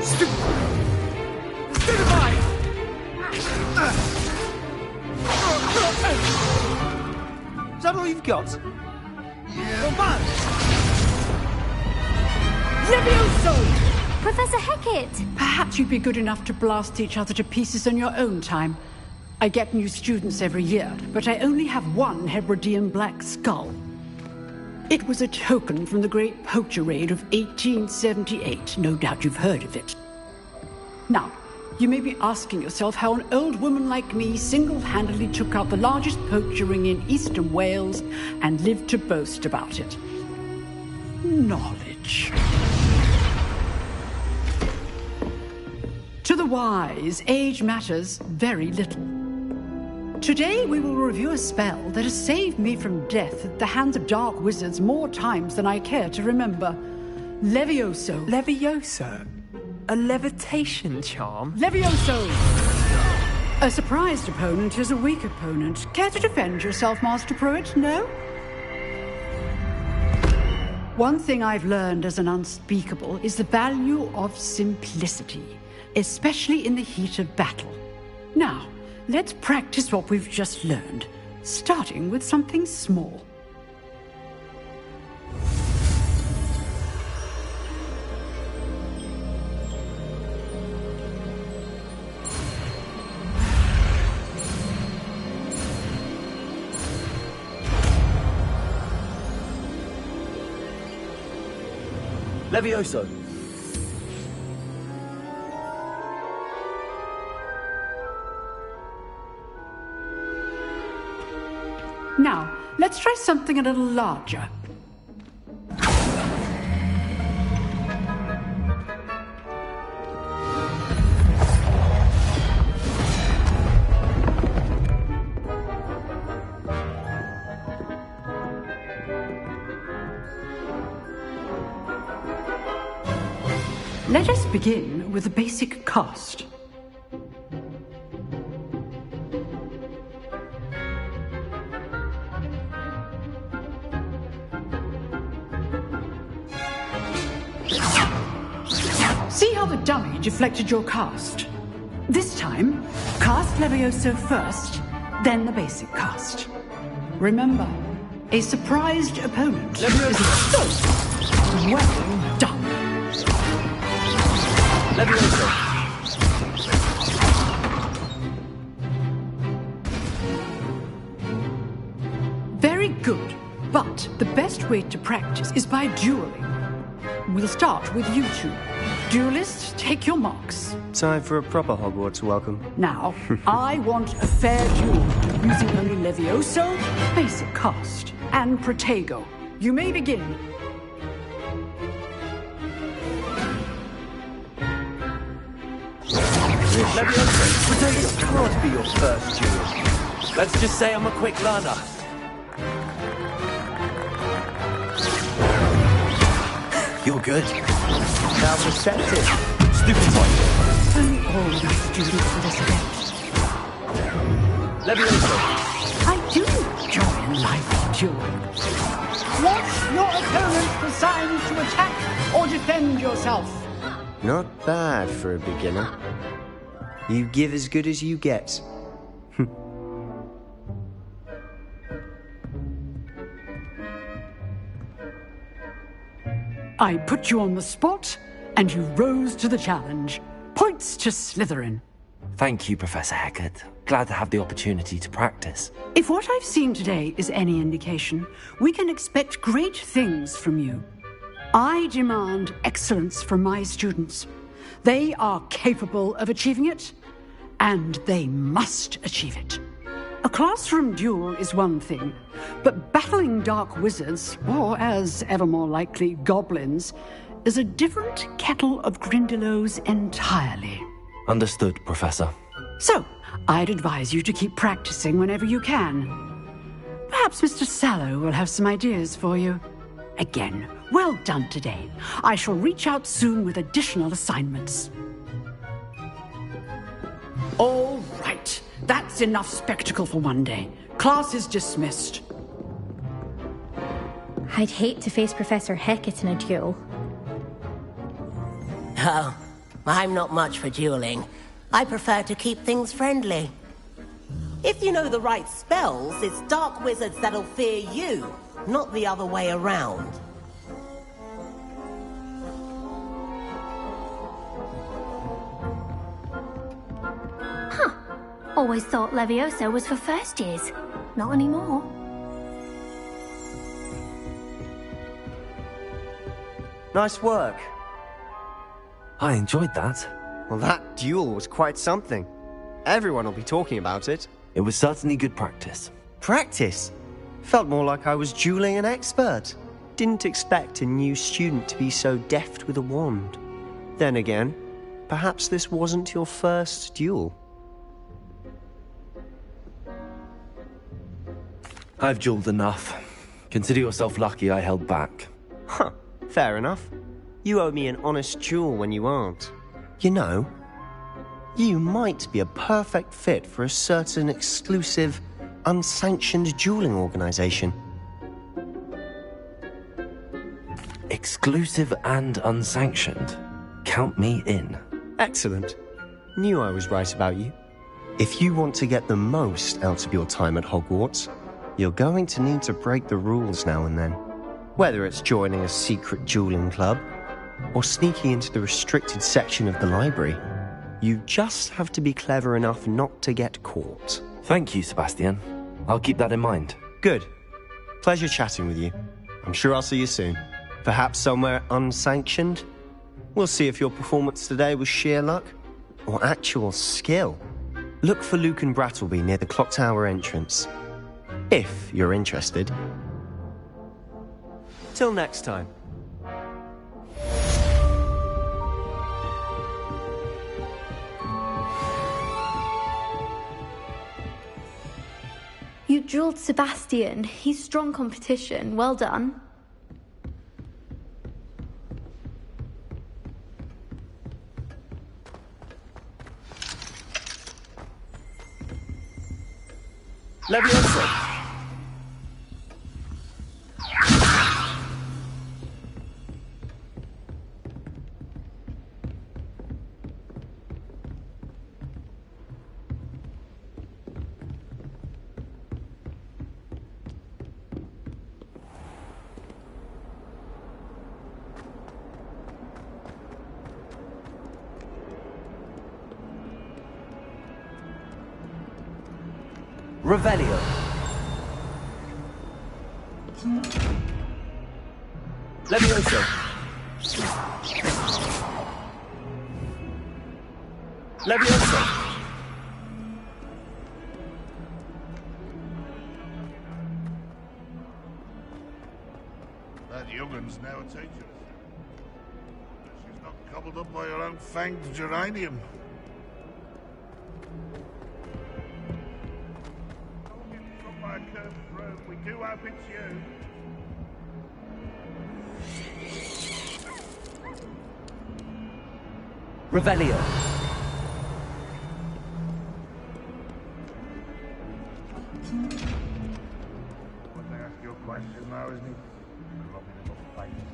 Stupefy! Is that all you've got? Yeah. Levioso! Professor Hecat! Perhaps you'd be good enough to blast each other to pieces on your own time. I get new students every year, but I only have one Hebridean black skull. It was a token from the Great Poacher Raid of 1878. No doubt you've heard of it. Now, you may be asking yourself how an old woman like me single-handedly took out the largest poacher ring in eastern Wales and lived to boast about it. Knowledge. To the wise, age matters very little. Today we will review a spell that has saved me from death at the hands of dark wizards more times than I care to remember. Levioso. Levioso? A levitation charm? Levioso! A surprised opponent is a weak opponent. Care to defend yourself, Master Pruitt? No? One thing I've learned as an unspeakable is the value of simplicity, especially in the heat of battle. Now, let's practice what we've just learned, starting with something small. Levioso. Now, let's try something a little larger. Let us begin with a basic cast. See how the dummy deflected your cast? This time, cast Levioso first, then the basic cast. Remember, a surprised opponent Levioso. is well done. Levioso. Very good, but the best way to practice is by dueling. We'll start with you two. Duelists, take your marks. Time for a proper Hogwarts welcome. Now, I want a fair duel, using only Levioso, basic cast, and Protego. You may begin. Levioso, this can't be your first duel. Let's just say I'm a quick learner. You're good. Now receptive. Stupid boy. Only all of these students for this event. Levioso. I do enjoy a lively duel. Watch your opponent for signs to attack or defend yourself. Not bad for a beginner. You give as good as you get. I put you on the spot, and you rose to the challenge. Points to Slytherin. Thank you, Professor Hecat. Glad to have the opportunity to practice. If what I've seen today is any indication, we can expect great things from you. I demand excellence from my students. They are capable of achieving it, and they must achieve it. A classroom duel is one thing, but battling dark wizards, or as ever more likely, goblins, is a different kettle of Grindylows entirely. Understood, Professor. So, I'd advise you to keep practicing whenever you can. Perhaps Mr. Sallow will have some ideas for you. Again, well done today. I shall reach out soon with additional assignments. All right. That's enough spectacle for one day. Class is dismissed. I'd hate to face Professor Hecat in a duel. Oh, I'm not much for dueling. I prefer to keep things friendly. If you know the right spells, it's dark wizards that'll fear you, not the other way around. Huh. Always thought Levioso was for first years. Not anymore. Nice work. I enjoyed that. Well, that duel was quite something. Everyone will be talking about it. It was certainly good practice. Practice? Felt more like I was dueling an expert. Didn't expect a new student to be so deft with a wand. Then again, perhaps this wasn't your first duel. I've dueled enough. Consider yourself lucky I held back. Huh, fair enough. You owe me an honest duel when you aren't. You know, you might be a perfect fit for a certain exclusive, unsanctioned dueling organization. Exclusive and unsanctioned. Count me in. Excellent. Knew I was right about you. If you want to get the most out of your time at Hogwarts, you're going to need to break the rules now and then. Whether it's joining a secret dueling club, or sneaking into the restricted section of the library, you just have to be clever enough not to get caught. Thank you, Sebastian. I'll keep that in mind. Good. Pleasure chatting with you. I'm sure I'll see you soon. Perhaps somewhere unsanctioned? We'll see if your performance today was sheer luck or actual skill. Look for Luke and Brattleby near the clock tower entrance. If you're interested. Till next time. You dueled Sebastian. He's strong competition. Well done. Leviosa! Revelio. Levioso. Levioso. That young'un's now a teacher. She's not gobbled up by her own fanged geranium. We do hope it's you. Revelio. When they ask you a question now, isn't he? Grubby little face.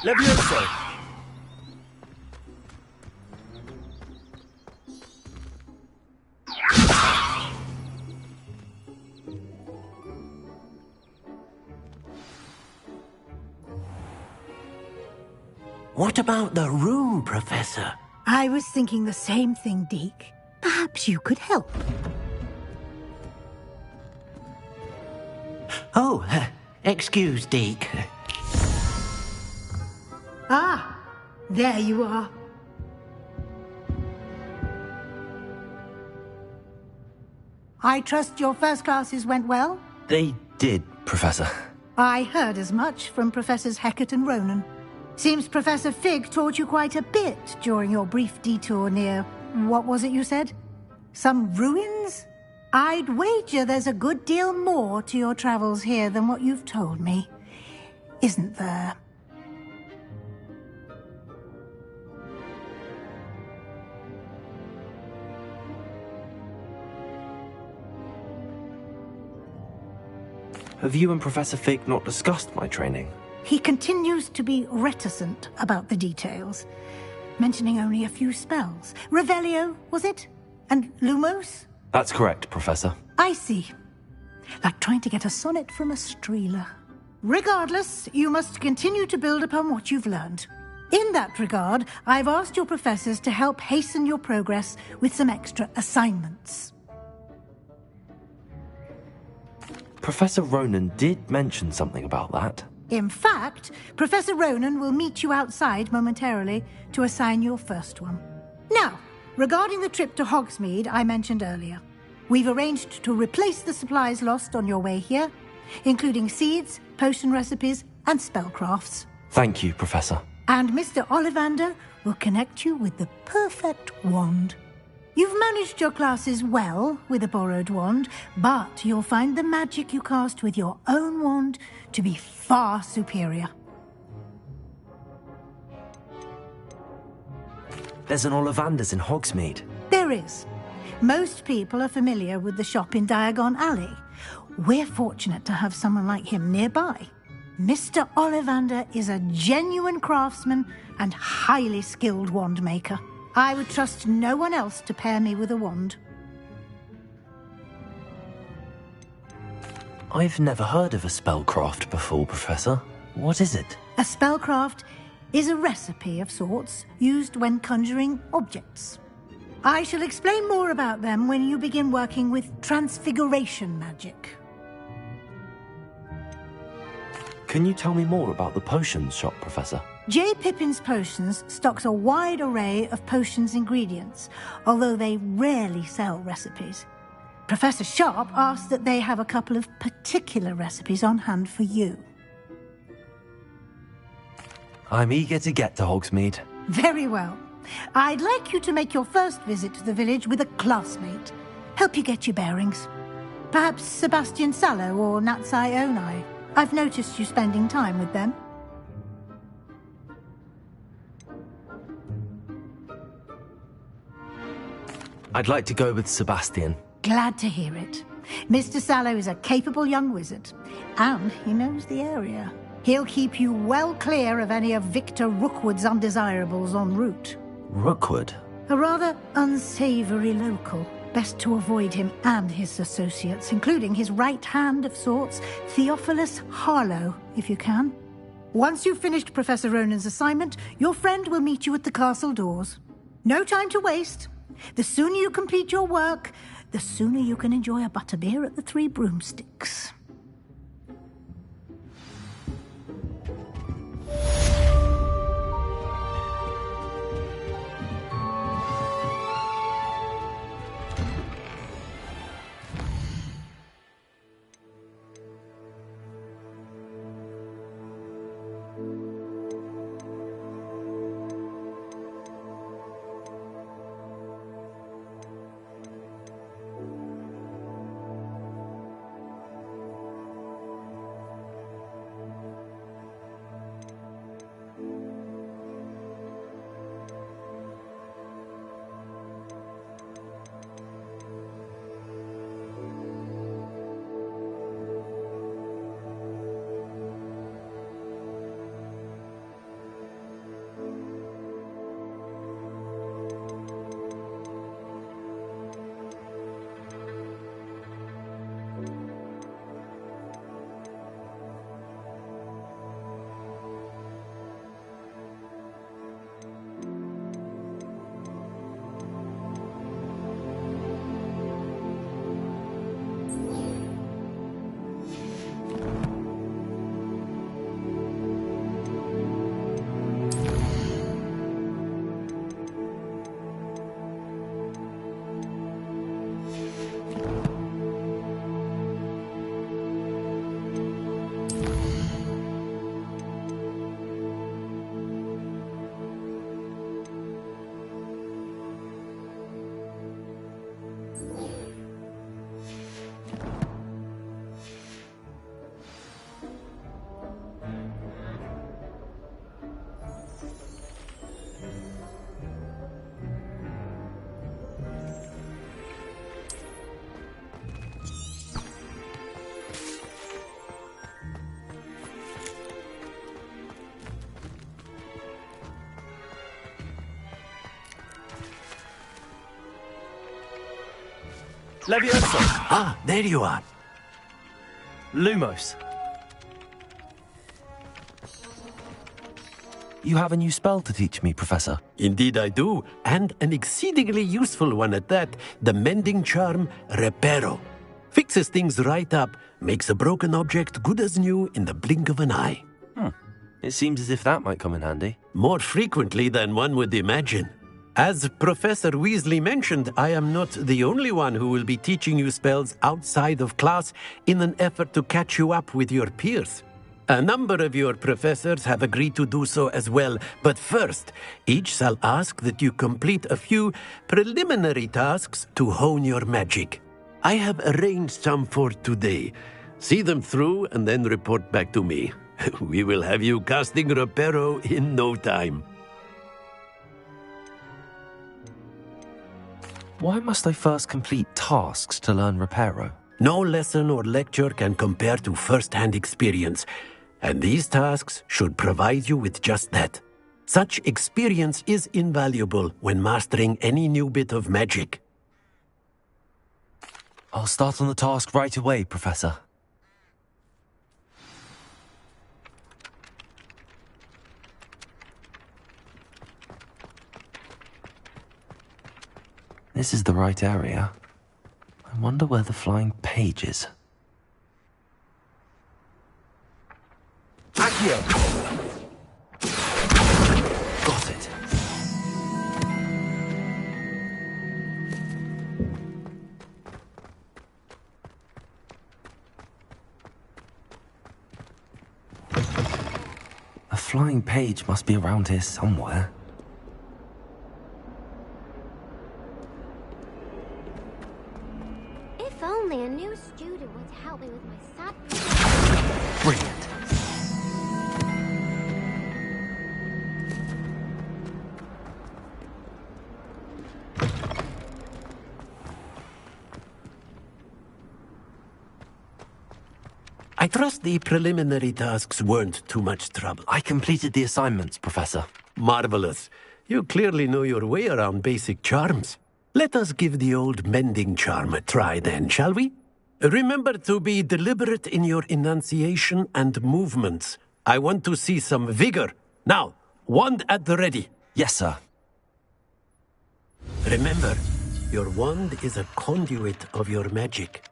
Levioso. What about the room, Professor? I was thinking the same thing, Deke. Perhaps you could help. Oh, excuse, Deke. Ah, there you are. I trust your first classes went well? They did, Professor. I heard as much from Professors Hecat and Ronan. Seems Professor Fig taught you quite a bit during your brief detour near... what was it you said? Some ruins? I'd wager there's a good deal more to your travels here than what you've told me. Isn't there? Have you and Professor Fig not discussed my training? He continues to be reticent about the details, mentioning only a few spells. Revelio, was it? And Lumos? That's correct, Professor. I see. Like trying to get a sonnet from a streeler. Regardless, you must continue to build upon what you've learned. In that regard, I've asked your professors to help hasten your progress with some extra assignments. Professor Ronan did mention something about that. In fact, Professor Ronan will meet you outside momentarily to assign your first one. Now, regarding the trip to Hogsmeade I mentioned earlier, we've arranged to replace the supplies lost on your way here, including seeds, potion recipes, and spellcrafts. Thank you, Professor. And Mr. Ollivander will connect you with the perfect wand. You've managed your classes well with a borrowed wand, but you'll find the magic you cast with your own wand to be far superior. There's an Ollivander's in Hogsmeade. There is. Most people are familiar with the shop in Diagon Alley. We're fortunate to have someone like him nearby. Mr. Ollivander is a genuine craftsman and highly skilled wand maker. I would trust no one else to pair me with a wand. I've never heard of a spellcraft before, Professor. What is it? A spellcraft is a recipe of sorts used when conjuring objects. I shall explain more about them when you begin working with transfiguration magic. Can you tell me more about the potions shop, Professor? J. Pippin's Potions stocks a wide array of potions ingredients, although they rarely sell recipes. Professor Sharp asks that they have a couple of particular recipes on hand for you. I'm eager to get to Hogsmeade. Very well. I'd like you to make your first visit to the village with a classmate. Help you get your bearings. Perhaps Sebastian Sallow or Natsai Onai. I've noticed you spending time with them. I'd like to go with Sebastian. Glad to hear it. Mr. Sallow is a capable young wizard, and he knows the area. He'll keep you well clear of any of Victor Rookwood's undesirables en route. Rookwood? A rather unsavory local. Best to avoid him and his associates, including his right hand of sorts, Theophilus Harlow, if you can. Once you've finished Professor Ronan's assignment, your friend will meet you at the castle doors. No time to waste. The sooner you complete your work, the sooner you can enjoy a butterbeer at the Three Broomsticks. Levioso! Ah, there you are. Lumos. You have a new spell to teach me, Professor. Indeed I do, and an exceedingly useful one at that. The mending charm, Reparo. Fixes things right up, makes a broken object good as new in the blink of an eye. It seems as if that might come in handy. More frequently than one would imagine. As Professor Weasley mentioned, I am not the only one who will be teaching you spells outside of class in an effort to catch you up with your peers. A number of your professors have agreed to do so as well, but first, each shall ask that you complete a few preliminary tasks to hone your magic. I have arranged some for today. See them through and then report back to me. We will have you casting Reparo in no time. Why must I first complete tasks to learn Reparo? No lesson or lecture can compare to first-hand experience, and these tasks should provide you with just that. Such experience is invaluable when mastering any new bit of magic. I'll start on the task right away, Professor. This is the right area. I wonder where the flying page is. Accio! Got it. A flying page must be around here somewhere. If only a new student would help me with my sad... Brilliant. I trust the preliminary tasks weren't too much trouble. I completed the assignments, Professor. Marvelous. You clearly know your way around basic charms. Let us give the old mending charm a try then, shall we? Remember to be deliberate in your enunciation and movements. I want to see some vigor. Now, wand at the ready. Yes, sir. Remember, your wand is a conduit of your magic.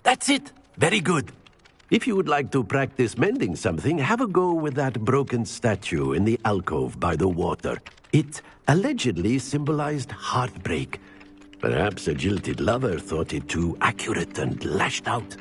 That's it. Very good. If you would like to practice mending something, have a go with that broken statue in the alcove by the water. It allegedly symbolized heartbreak. Perhaps a jilted lover thought it too accurate and lashed out.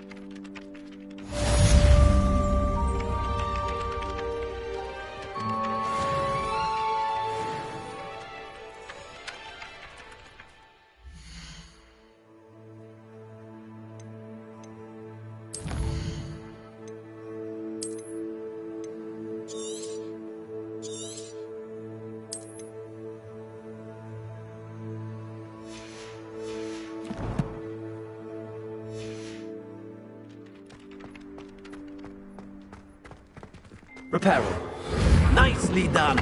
Reparo. Nicely done.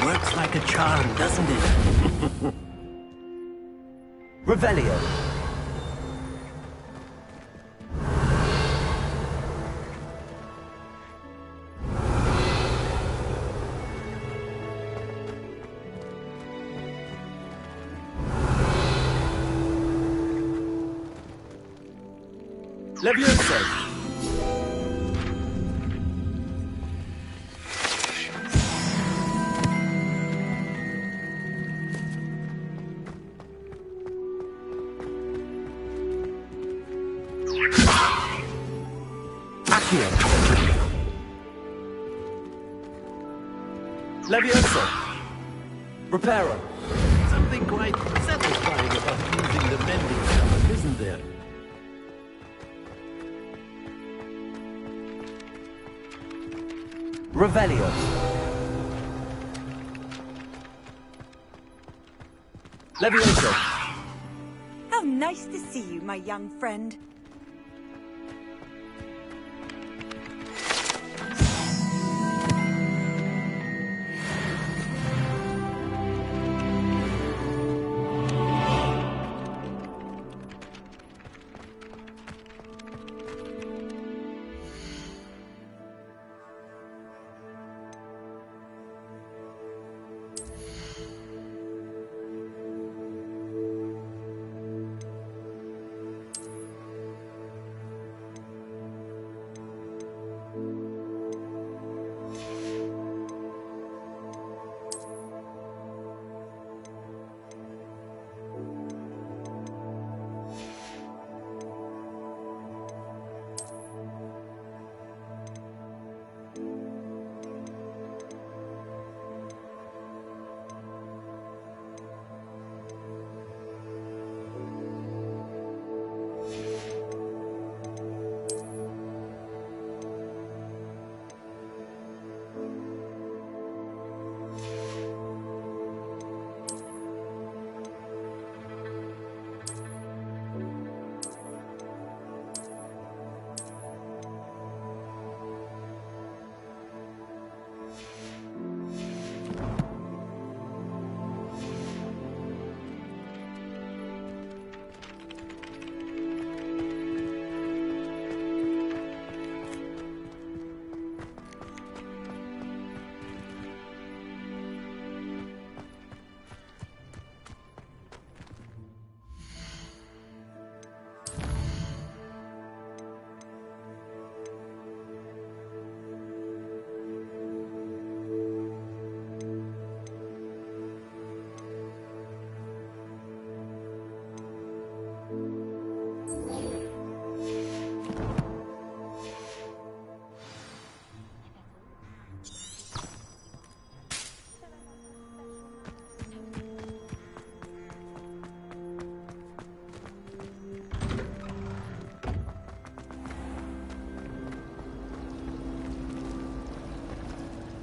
Works like a charm, doesn't it? Revelio. Levioso. Levioso. Reparo. Something quite satisfying about using the mending charm, isn't there? Revelio. Levioso. How nice to see you, my young friend.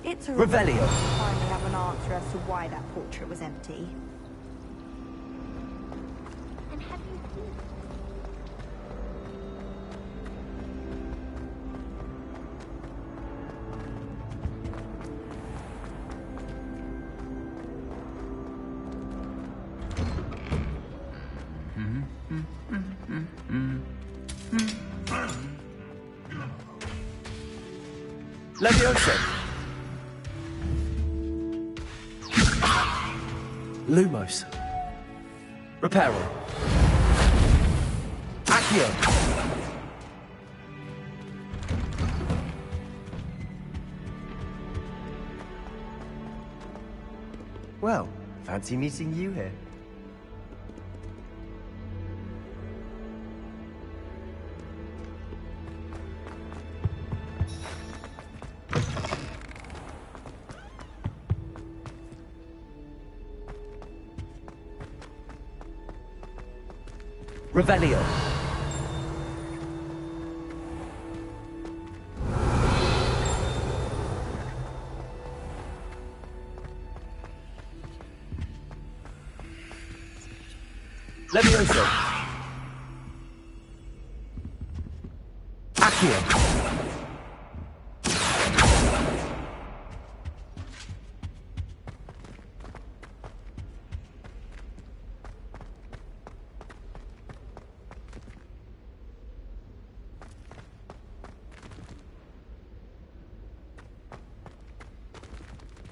It's a Revelio. finally have an answer as to why that portrait was empty. And have you seen? Levioso. Lumos. Reparo. Accio. Well, fancy meeting you here. Revelio. Levioso. Accio.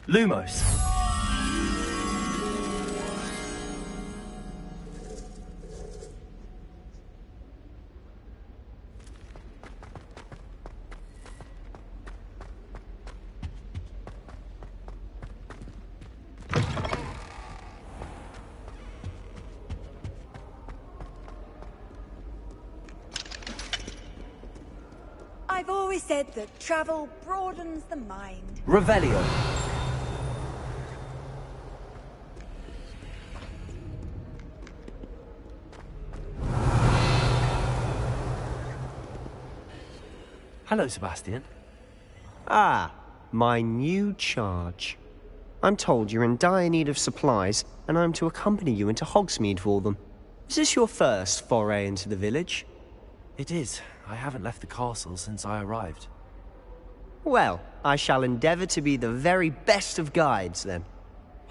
Lumos. I've always said that travel broadens the mind. Revelio. Hello, Sebastian. Ah, My new charge. I'm told you're in dire need of supplies, and I'm to accompany you into Hogsmeade for them. Is this your first foray into the village? It is. I haven't left the castle since I arrived. Well, I shall endeavour to be the very best of guides, then.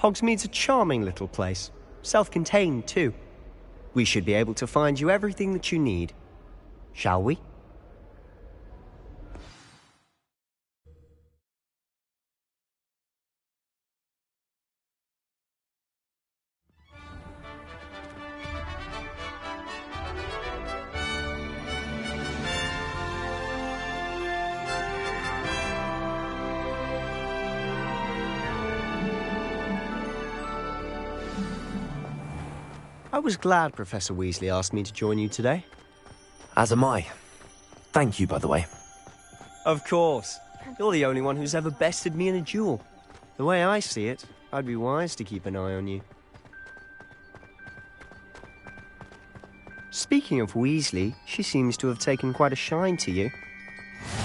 Hogsmeade's a charming little place. Self-contained, too. We should be able to find you everything that you need. Shall we? I was glad Professor Weasley asked me to join you today. As am I. Thank you, by the way. Of course. You're the only one who's ever bested me in a duel. The way I see it, I'd be wise to keep an eye on you. Speaking of Weasley, she seems to have taken quite a shine to you.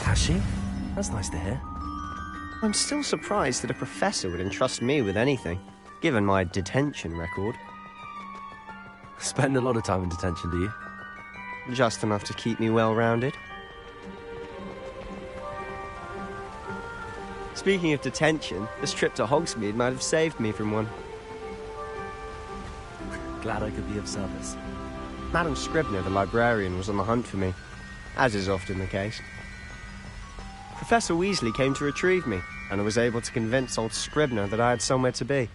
Has she? That's nice to hear. I'm still surprised that a professor would entrust me with anything, given my detention record. Spend a lot of time in detention, do you? Just enough to keep me well-rounded. Speaking of detention, this trip to Hogsmeade might have saved me from one. Glad I could be of service. Madam Scribner, the librarian, was on the hunt for me, as is often the case. Professor Weasley came to retrieve me, and I was able to convince old Scribner that I had somewhere to be.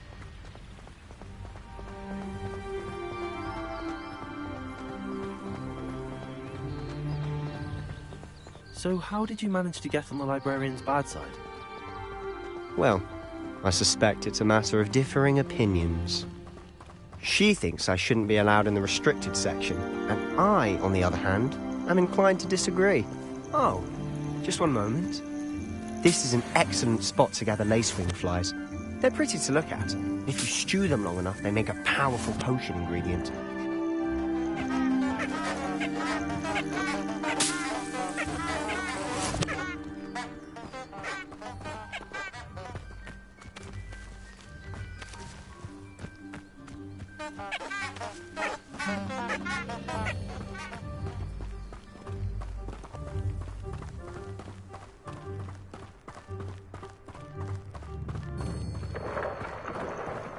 So how did you manage to get on the librarian's bad side? Well, I suspect it's a matter of differing opinions. She thinks I shouldn't be allowed in the restricted section, and I, on the other hand, am inclined to disagree. Oh, just one moment. This is an excellent spot to gather lacewing flies. They're pretty to look at. If you stew them long enough, they make a powerful potion ingredient.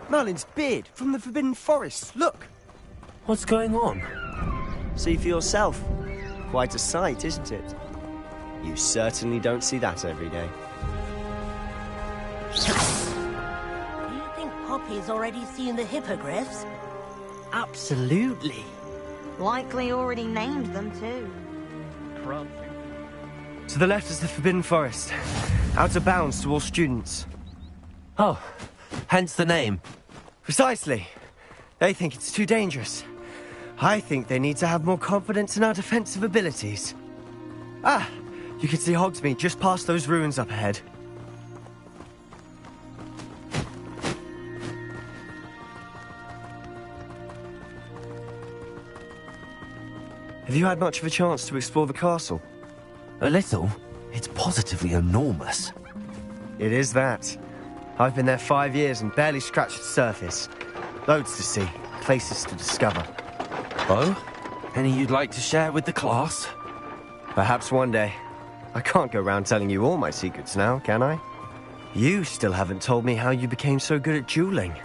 Merlin's beard from the Forbidden Forest. Look! What's going on? See for yourself. Quite a sight, isn't it? You certainly don't see that every day. Do you think Poppy's already seen the hippogriffs? Absolutely. Likely already named them too. To the left is the Forbidden Forest. Out of bounds to all students. Oh, hence the name. Precisely. They think it's too dangerous. I think they need to have more confidence in our defensive abilities. Ah, you can see Hogsmeade just past those ruins up ahead. Have you had much of a chance to explore the castle? A little. It's positively enormous. It is that. I've been there 5 years and barely scratched the surface. Loads to see, places to discover. Oh? Any you'd like to share with the class? Perhaps one day. I can't go around telling you all my secrets now, can I? You still haven't told me how you became so good at dueling.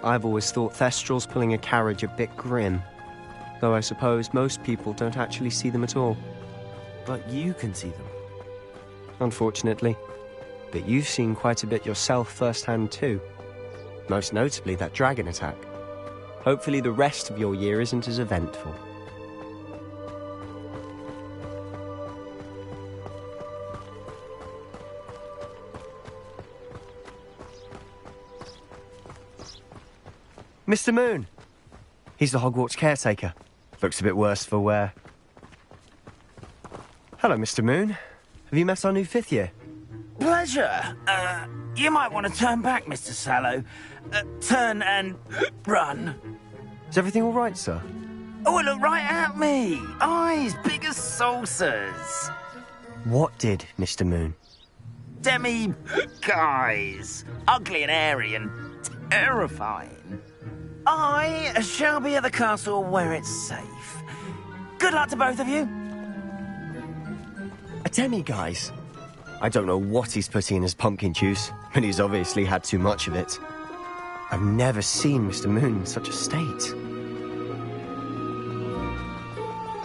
I've always thought Thestrals pulling a carriage a bit grim. Though I suppose most people don't actually see them at all. But you can see them. Unfortunately. But you've seen quite a bit yourself firsthand too. Most notably that dragon attack. Hopefully the rest of your year isn't as eventful. Mr. Moon! He's the Hogwarts caretaker. Looks a bit worse for wear. Hello, Mr. Moon. Have you met our new 5th year? Pleasure. You might want to turn back, Mr. Sallow. Turn and run. Is everything all right, sir? Oh, it looked right at me. Eyes big as saucers. What did, Mr. Moon? Guys. Ugly and hairy and terrifying. I shall be at the castle where it's safe. Good luck to both of you. A demi-guise? I don't know what he's putting in his pumpkin juice, but he's obviously had too much of it. I've never seen Mr. Moon in such a state.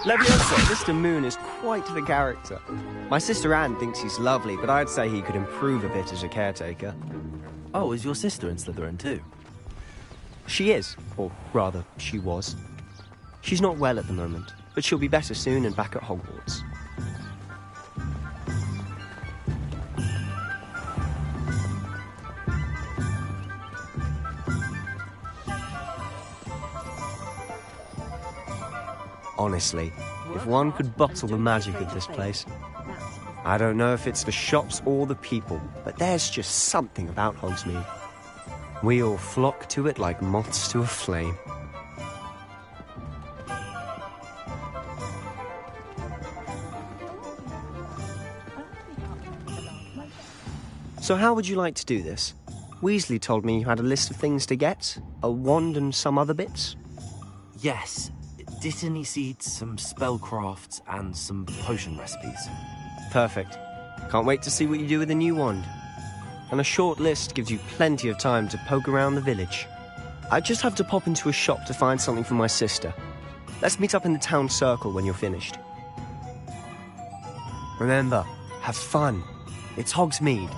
Leviosa, Mr. Moon is quite the character. My sister Anne thinks he's lovely, but I'd say he could improve a bit as a caretaker. Oh, is your sister in Slytherin too? She is, or rather, she was. She's not well at the moment, but she'll be better soon and back at Hogwarts. Honestly, if one could bottle the magic of this place. I don't know if it's the shops or the people, but there's just something about Hogsmeade. We all flock to it like moths to a flame. So how would you like to do this? Weasley told me you had a list of things to get, a wand and some other bits. Yes. Dittany seeds, some spellcrafts, and some potion recipes. Perfect. Can't wait to see what you do with the new wand. And a short list gives you plenty of time to poke around the village. I just have to pop into a shop to find something for my sister. Let's meet up in the town circle when you're finished. Remember, have fun. It's Hogsmeade.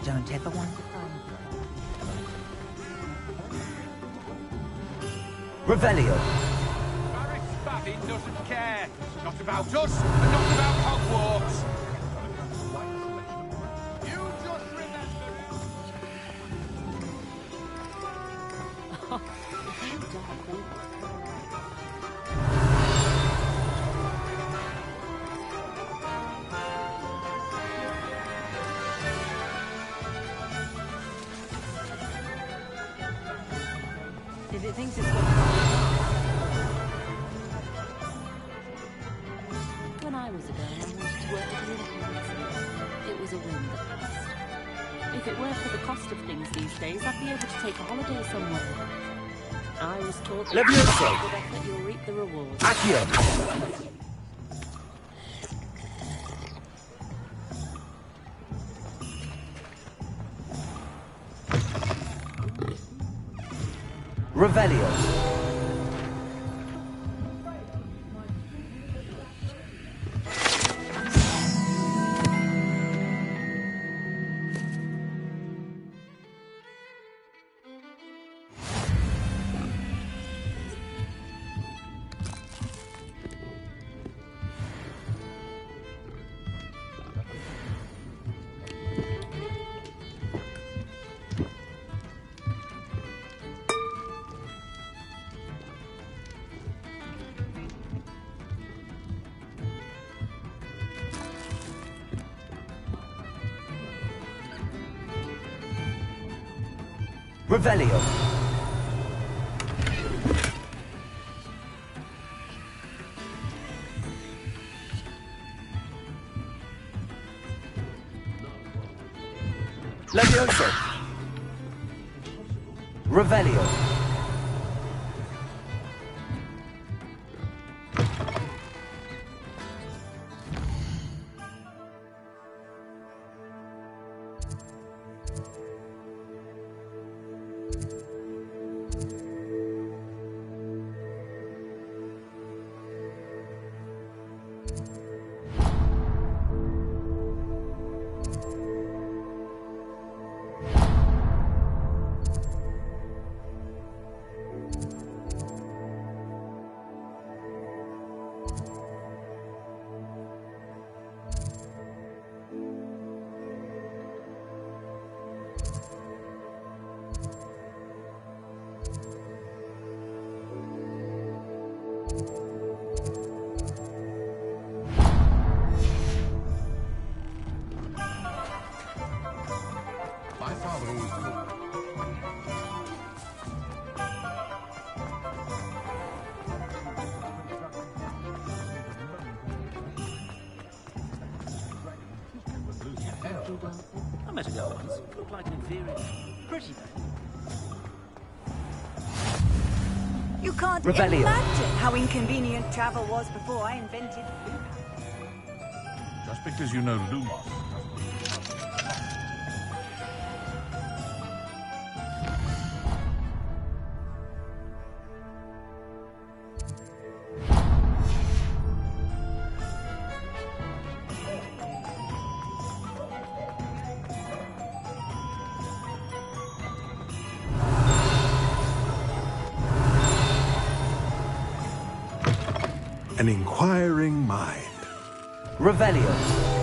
Don't ever want Revelio. Barry Spavin doesn't care. Not about us, and not about Hogwarts. You just remember If it thinks it's got... When I was a girl, I wanted to work at Hogwarts. It was a whim that passed. If it weren't for the cost of things these days, I'd be able to take a holiday somewhere. I was taught that with effort you'll reap the reward. Accio. Revelio. Revelio. Levioso. Revelio. so wealthy. I met a girl once. Looked like an inferior. Pretty though. You can't Rebellion. imagine how inconvenient travel was before I invented food. Just because you know Lumos An inquiring mind. Revelio.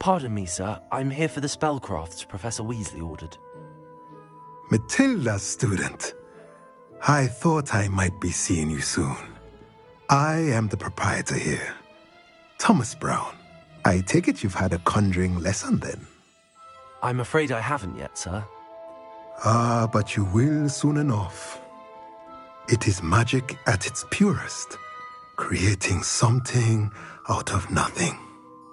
Pardon me, sir. I'm here for the spellcrafts Professor Weasley ordered. Matilda's student. I thought I might be seeing you soon. I am the proprietor here, Thomas Brown. I take it you've had a conjuring lesson then? I'm afraid I haven't yet, sir. Ah, but you will soon enough. It is magic at its purest, creating something out of nothing.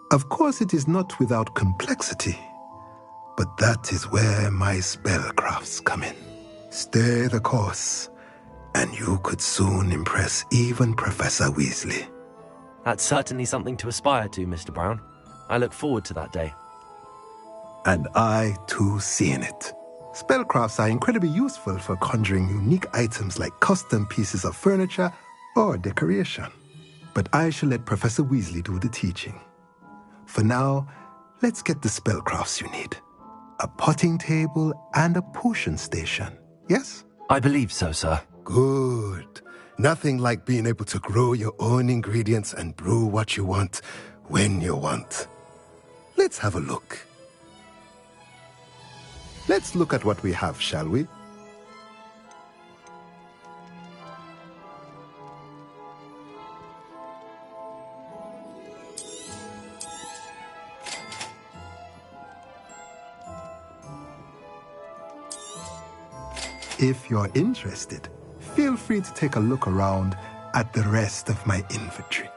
Of course, it is not without complexity, but that is where my spellcrafts come in. Stay the course, and you could soon impress even Professor Weasley. That's certainly something to aspire to, Mr. Brown. I look forward to that day. And I, too, seeing it. Spellcrafts are incredibly useful for conjuring unique items like custom pieces of furniture or decoration. But I shall let Professor Weasley do the teaching. For now, let's get the spellcrafts you need. A potting table and a potion station, yes? I believe so, sir. Good. Nothing like being able to grow your own ingredients and brew what you want when you want. Let's have a look. Let's look at what we have, shall we? If you're interested, feel free to take a look around at the rest of my inventory.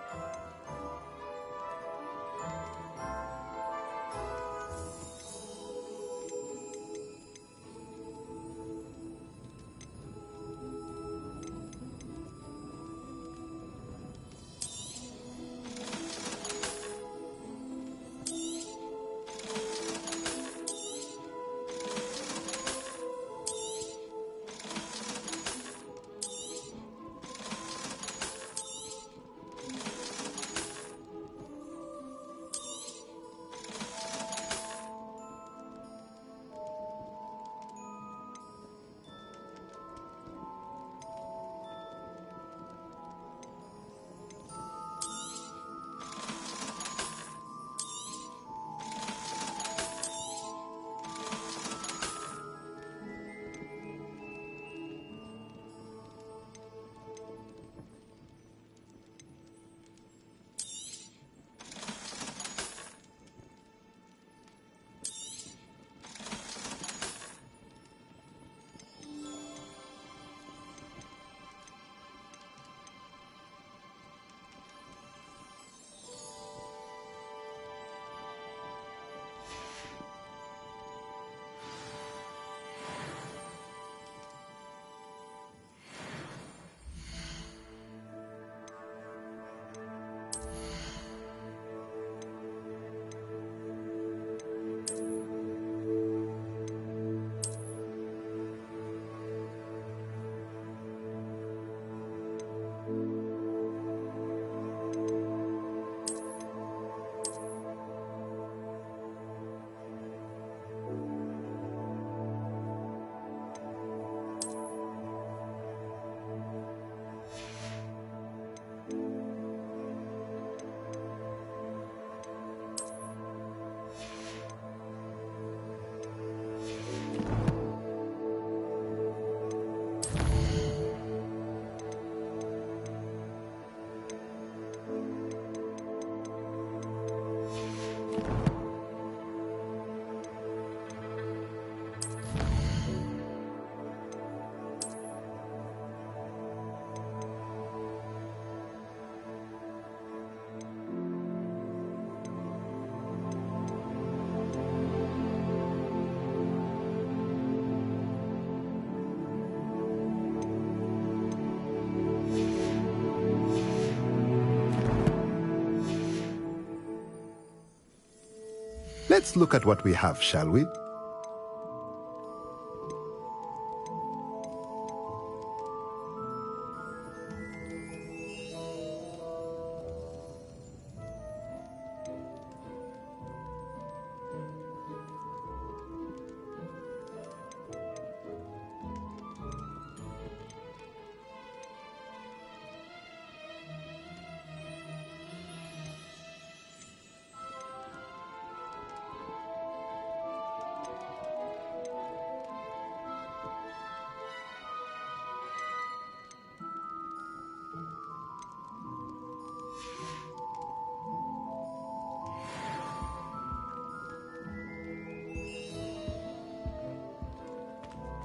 Let's look at what we have, shall we?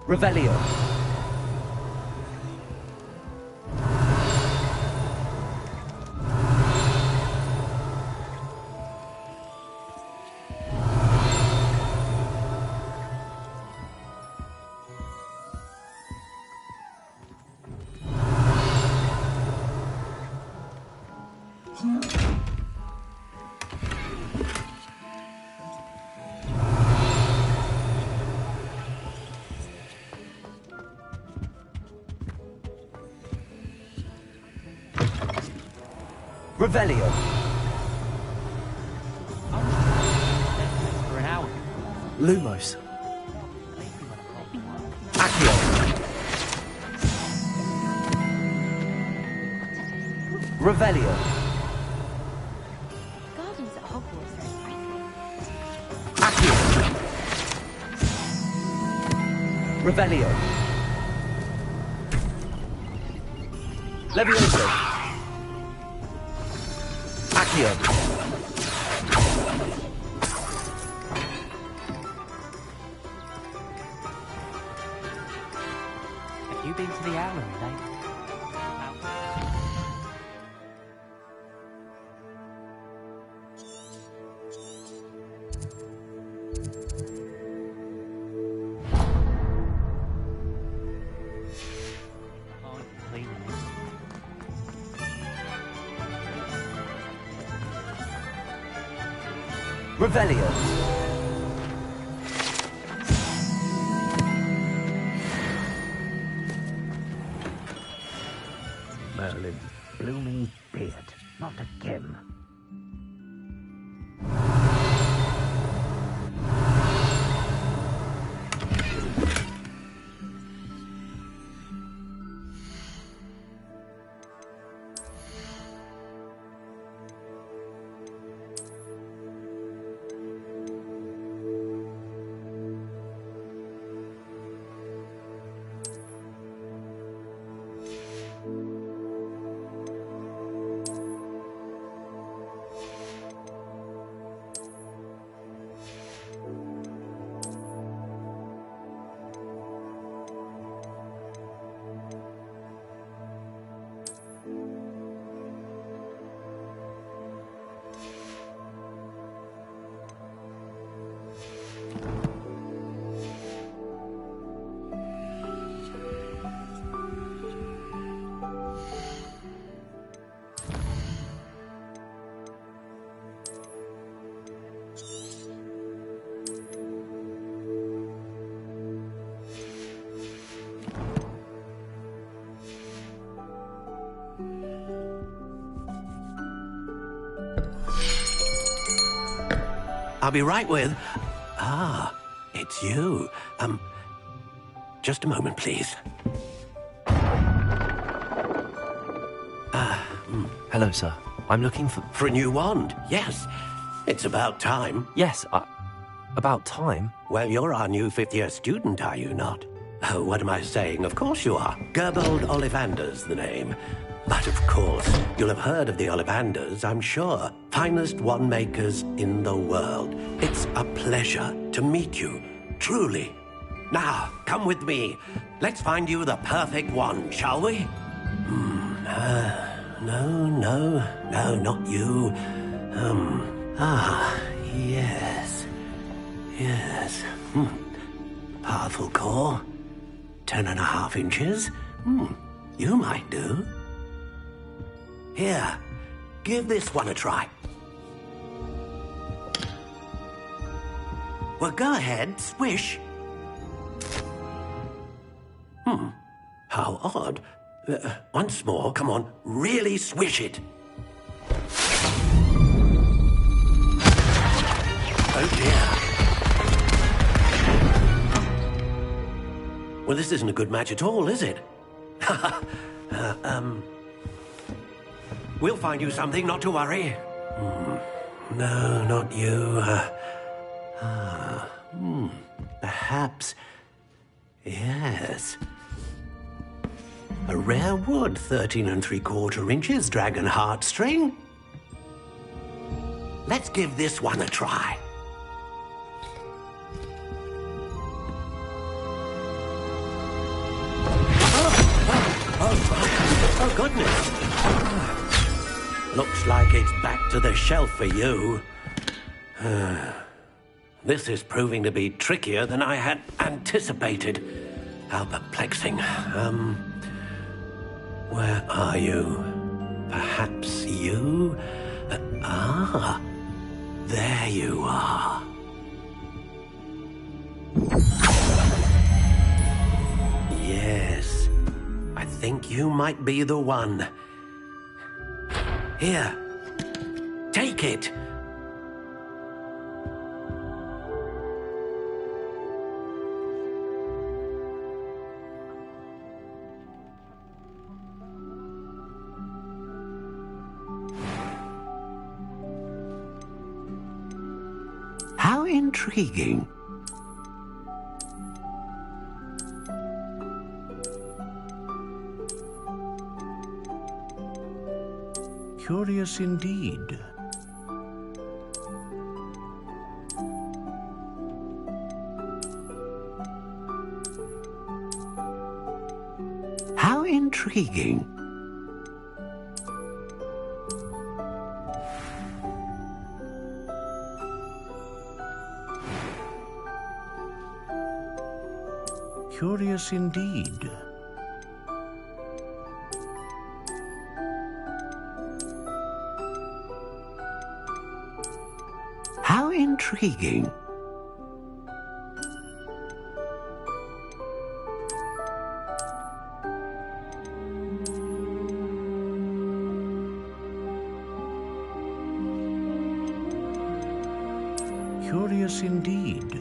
Revelio. Revelio. For an hour. Lumos. Accio. Revelio. Gardens at Hogwarts are breathtaking. Accio. Revelio. Levioso. Accio. Have you been to the Owlery lately? Revelio. Merlin, blooming beard, not again. I'll be right with... Ah, it's you. Just a moment, please. Hello, sir. I'm looking for... For a new wand, yes. It's about time. Yes, about time? Well, you're our new fifth-year student, are you not? Oh, what am I saying? Of course you are. Gerbold Ollivander's the name. But of course, you'll have heard of the Ollivanders, I'm sure. Finest wand makers in the world. It's a pleasure to meet you, truly. Now, come with me. Let's find you the perfect wand, shall we? No, not you. Yes. Powerful core. 10.5 inches. You might do. Here, give this one a try. Well, go ahead, swish. How odd. Once more, come on, really swish it. Oh dear. Well, this isn't a good match at all, is it? We'll find you something, not to worry. No, not you. Perhaps. Yes. A rare wood, 13 3/4 inches, dragon heartstring. Let's give this one a try. Oh, goodness. Looks like it's back to the shelf for you. This is proving to be trickier than I had anticipated. How perplexing. Where are you? Perhaps you? There you are. Yes, I think you might be the one. Here, take it. How intriguing. Curious indeed. How intriguing. Curious indeed. How intriguing. Curious indeed.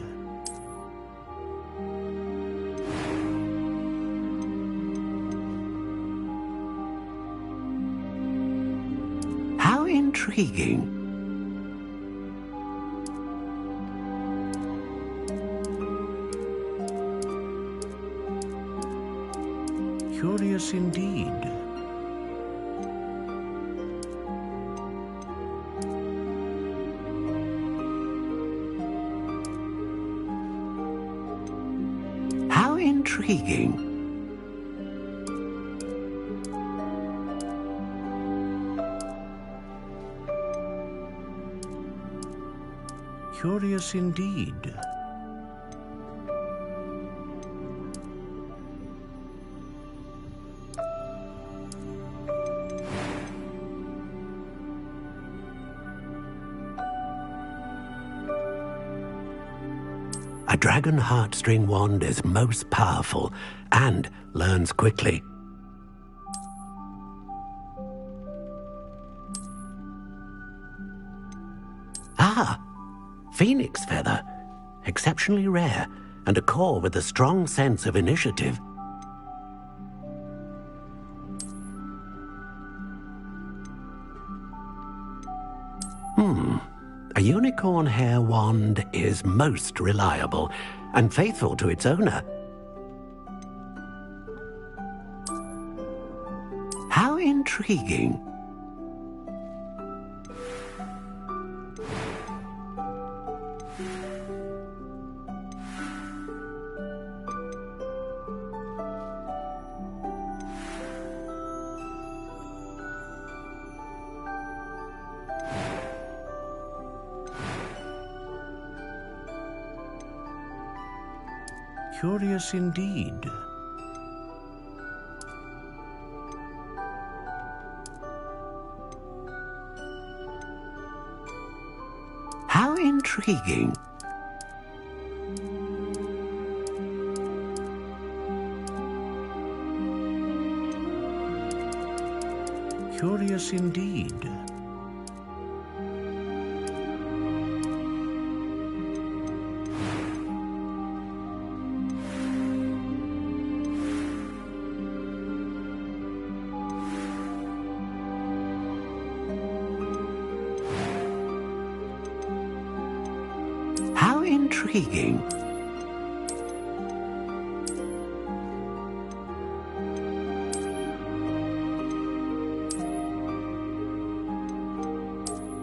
How intriguing. Curious indeed. How intriguing. Curious indeed. A dragon heartstring wand is most powerful and learns quickly. Phoenix feather. Exceptionally rare, and a core with a strong sense of initiative. A unicorn hair wand is most reliable and faithful to its owner. How intriguing. Curious indeed. How intriguing. Curious indeed. How intriguing.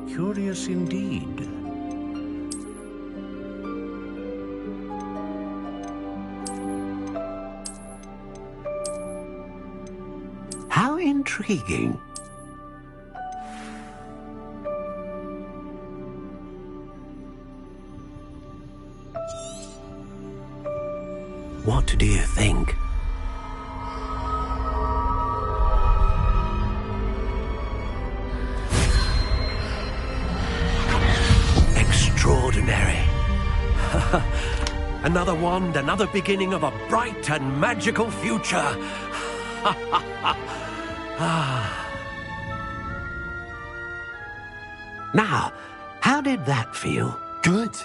Curious indeed. How intriguing. What do you think? Extraordinary. Another wand, another beginning of a bright and magical future. Now, how did that feel? Good.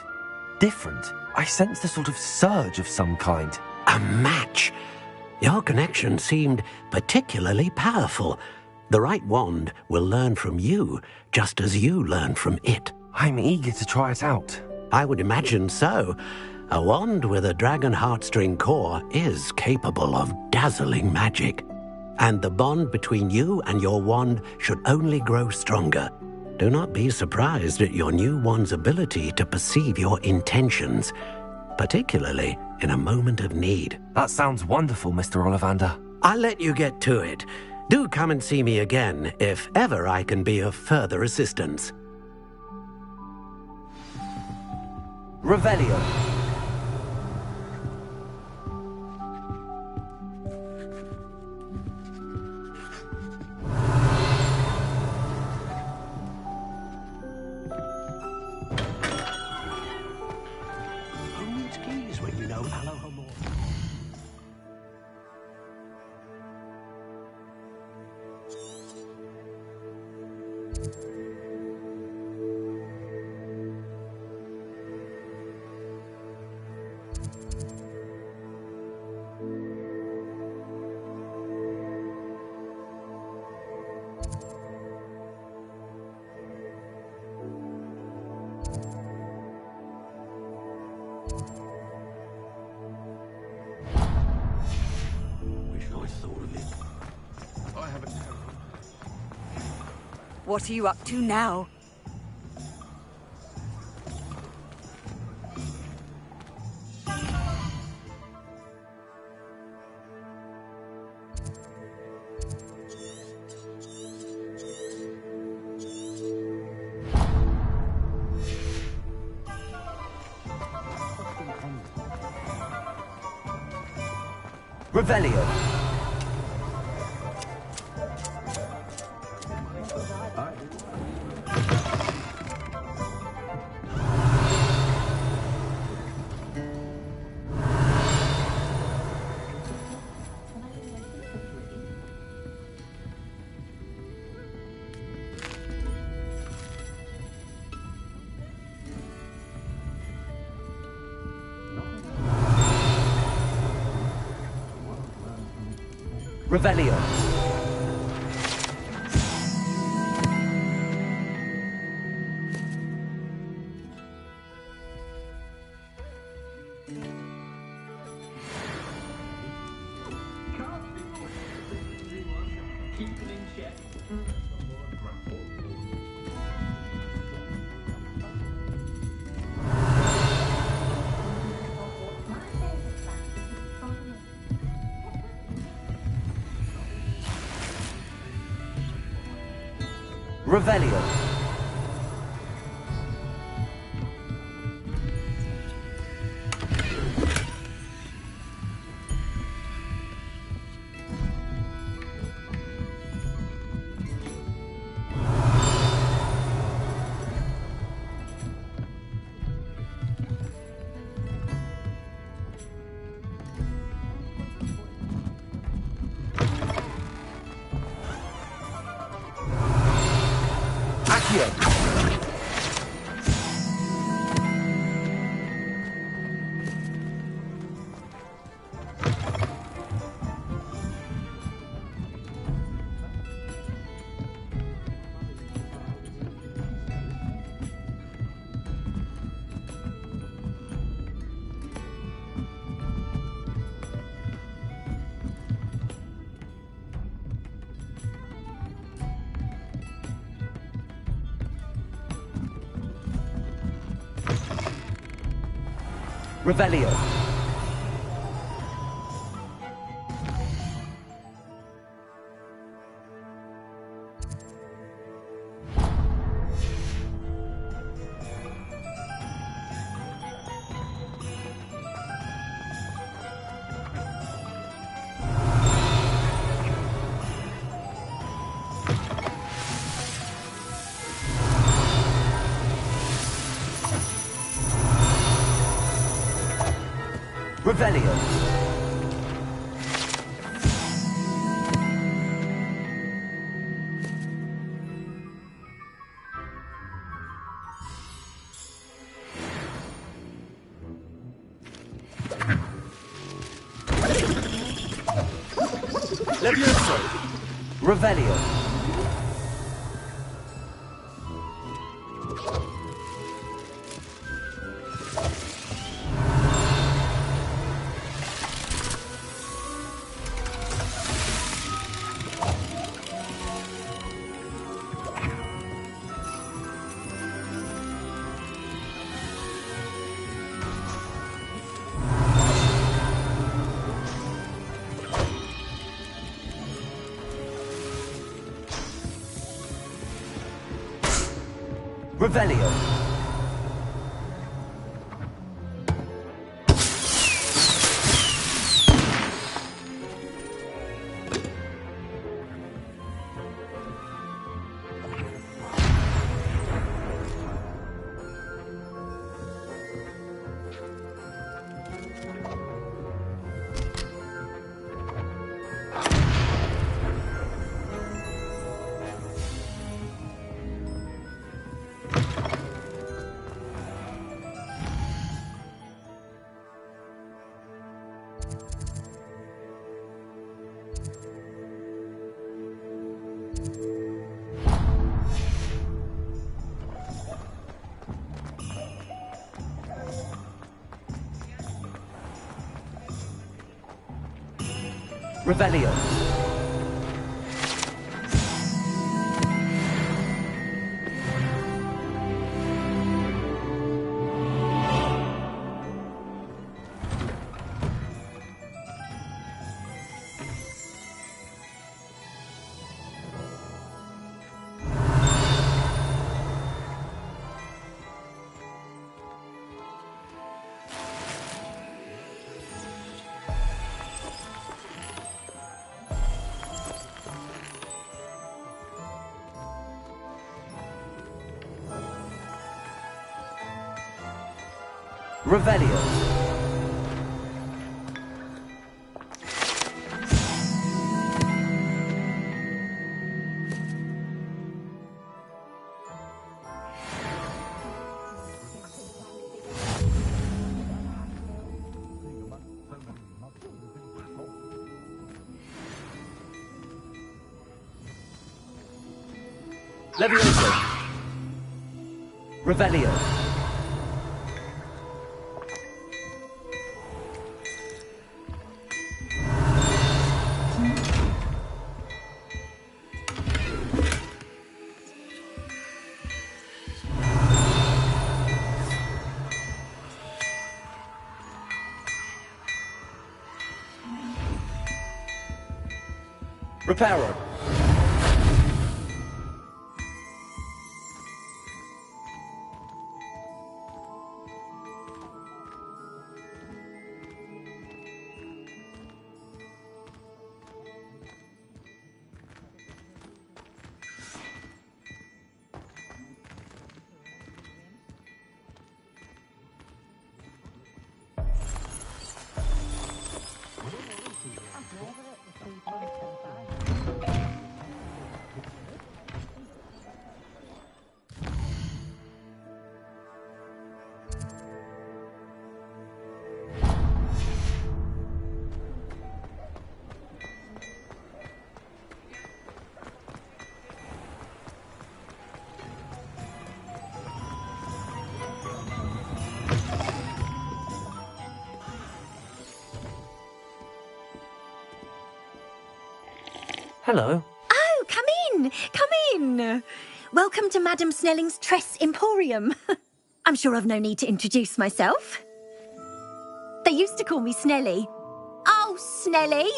Different. I sensed a sort of surge of some kind. A match. Your connection seemed particularly powerful. The right wand will learn from you, just as you learn from it. I'm eager to try it out. I would imagine so. A wand with a dragon heartstring core is capable of dazzling magic. And the bond between you and your wand should only grow stronger. Do not be surprised at your new wand's ability to perceive your intentions, particularly in a moment of need. That sounds wonderful, Mr. Ollivander. I'll let you get to it. Do come and see me again if ever I can be of further assistance. Revelio. Who needs keys when you know Aloha more? What are you up to now? Revelio. Revelio. Revelio. Revelio. Revelio. Levioso. Revelio. Revelio. Revelio. Revelio. Levioso. Revelio. Reparo. Hello. Oh, come in! Come in! Welcome to Madame Snelling's Tress Emporium. I'm sure I've no need to introduce myself. They used to call me Snelly. Oh, Snelly,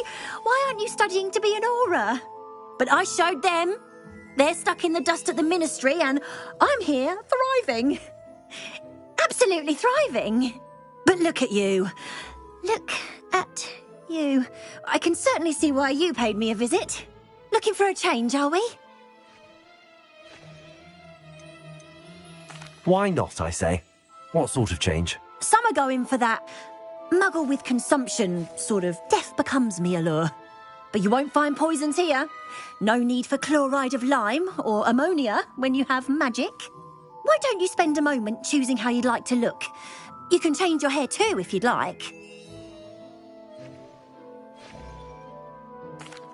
why aren't you studying to be an aura? But I showed them. They're stuck in the dust at the ministry, and I'm here, thriving. Absolutely thriving. But look at you. Look at you. I can certainly see why you paid me a visit. Looking for a change, are we? Why not, I say? What sort of change? Some are going for that muggle with consumption, sort of death becomes me allure. But you won't find poisons here. No need for chloride of lime or ammonia when you have magic. Why don't you spend a moment choosing how you'd like to look? You can change your hair too if you'd like.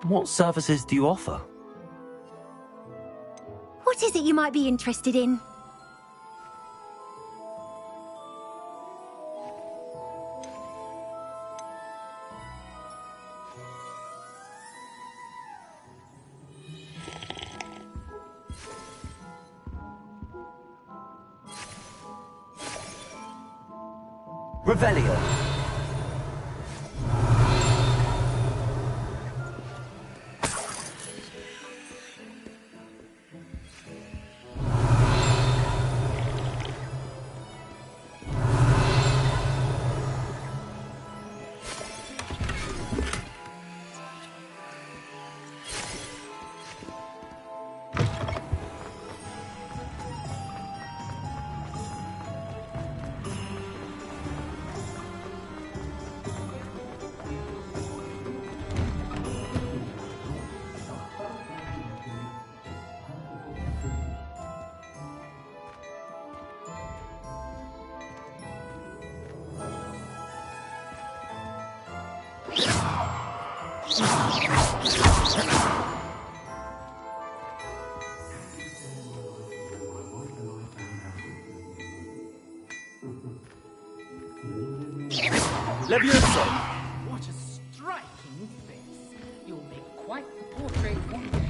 What services do you offer? What is it you might be interested in? Revelio. Levioso! What a striking face. You'll make quite the portrait one day.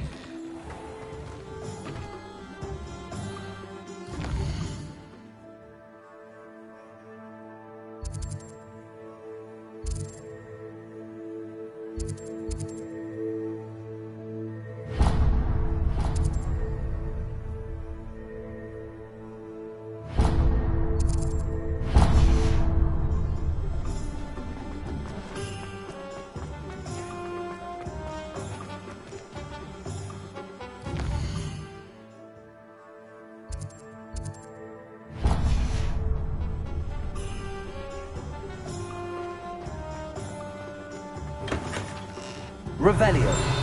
Revelio.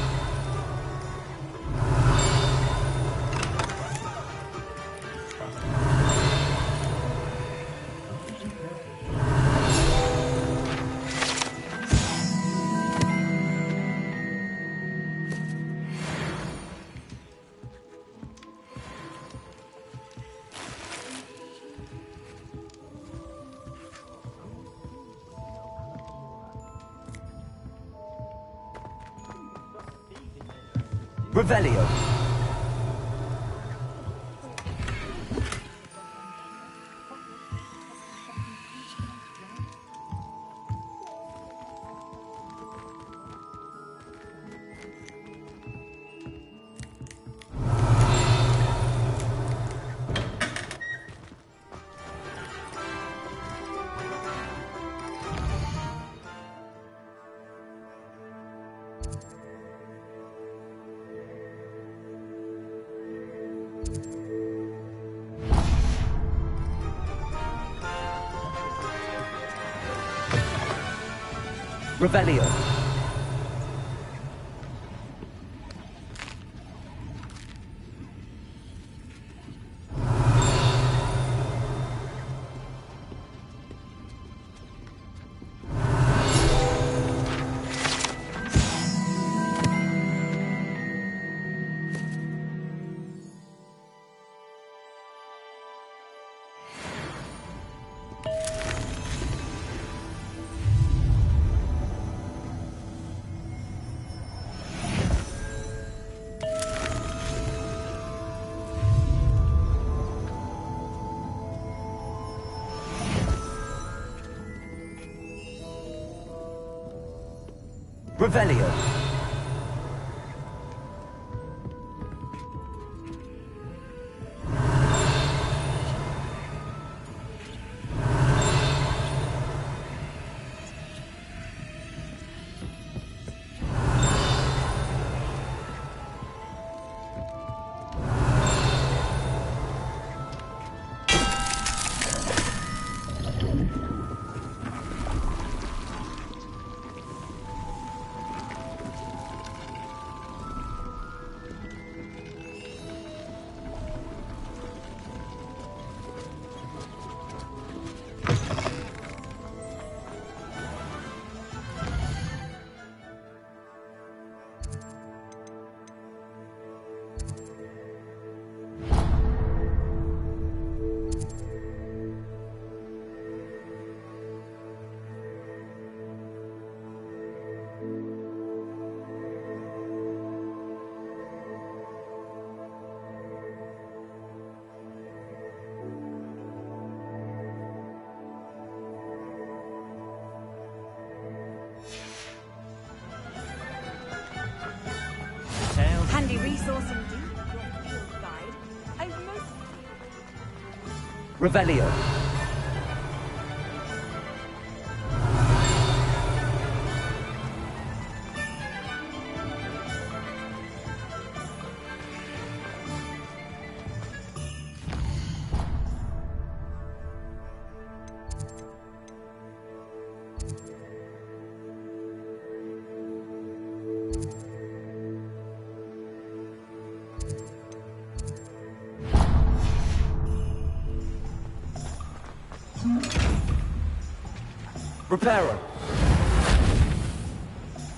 Revelio. Revelio. Revelio. Handy resource indeed. Your field guide. I most... Revelio. Reparo.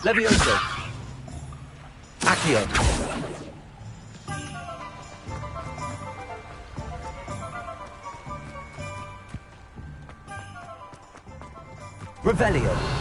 Levioso. Accio. Revelio.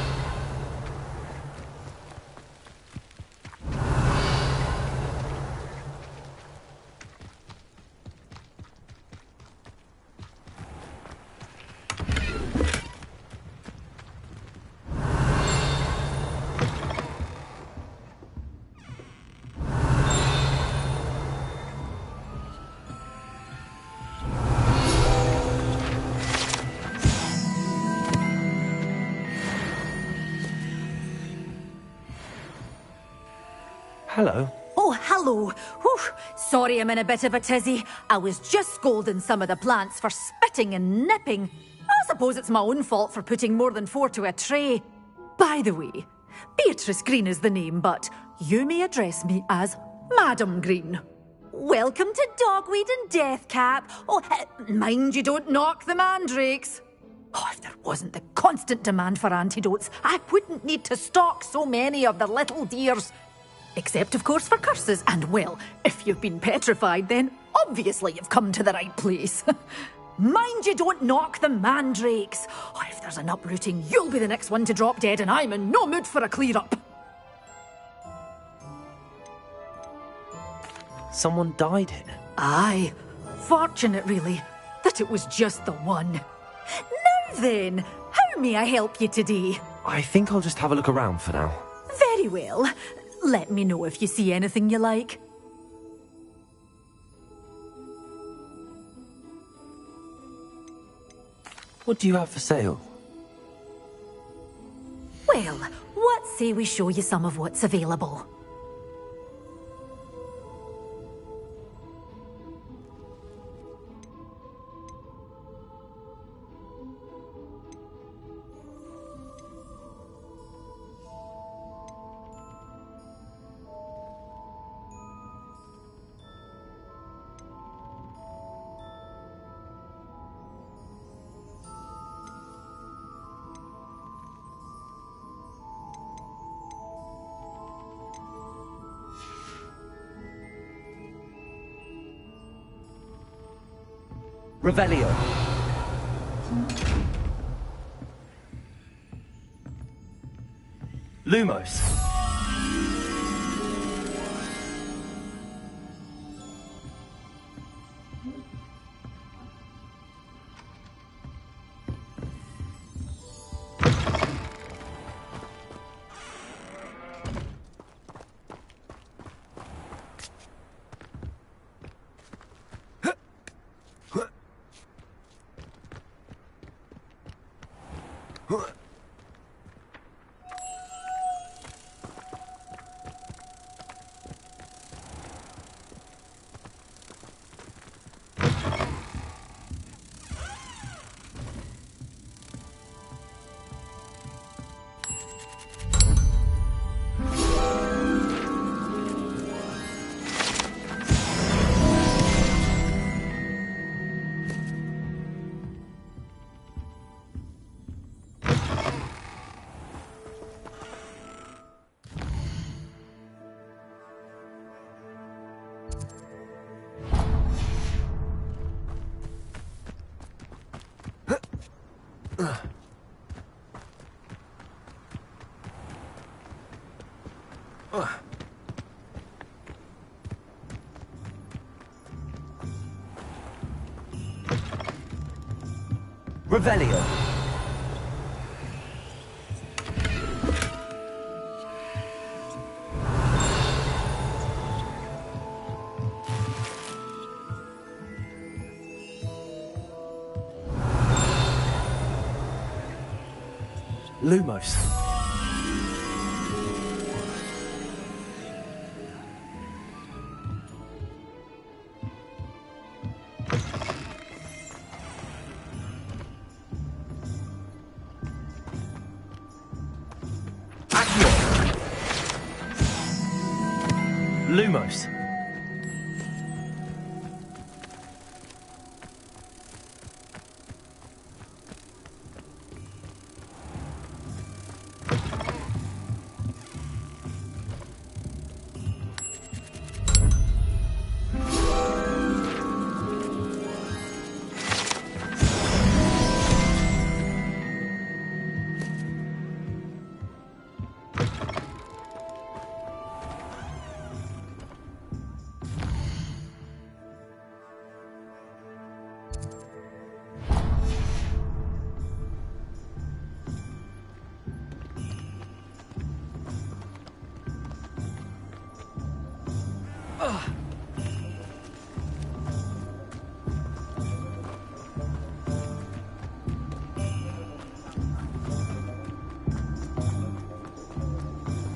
Hello. Oh, hello. Whew. Sorry I'm in a bit of a tizzy. I was just scolding some of the plants for spitting and nipping. I suppose it's my own fault for putting more than 4 to a tray. By the way, Beatrice Green is the name, but you may address me as Madam Green. Welcome to Dogweed and Deathcap. Oh, mind you don't knock the mandrakes. Oh, if there wasn't the constant demand for antidotes, I wouldn't need to stock so many of the little dears. Except, of course, for curses. And, well, if you've been petrified, then obviously you've come to the right place. Mind you don't knock the mandrakes. Oh, if there's an uprooting, you'll be the next one to drop dead, and I'm in no mood for a clear-up. Someone died here? Aye. Fortunate, really, that it was just the one. Now then, how may I help you today? I think I'll just have a look around for now. Very well. Let me know if you see anything you like. What do you have for sale? Well, what say we show you some of what's available? Revelio. Lumos. Revelio. Lumos. Lumos.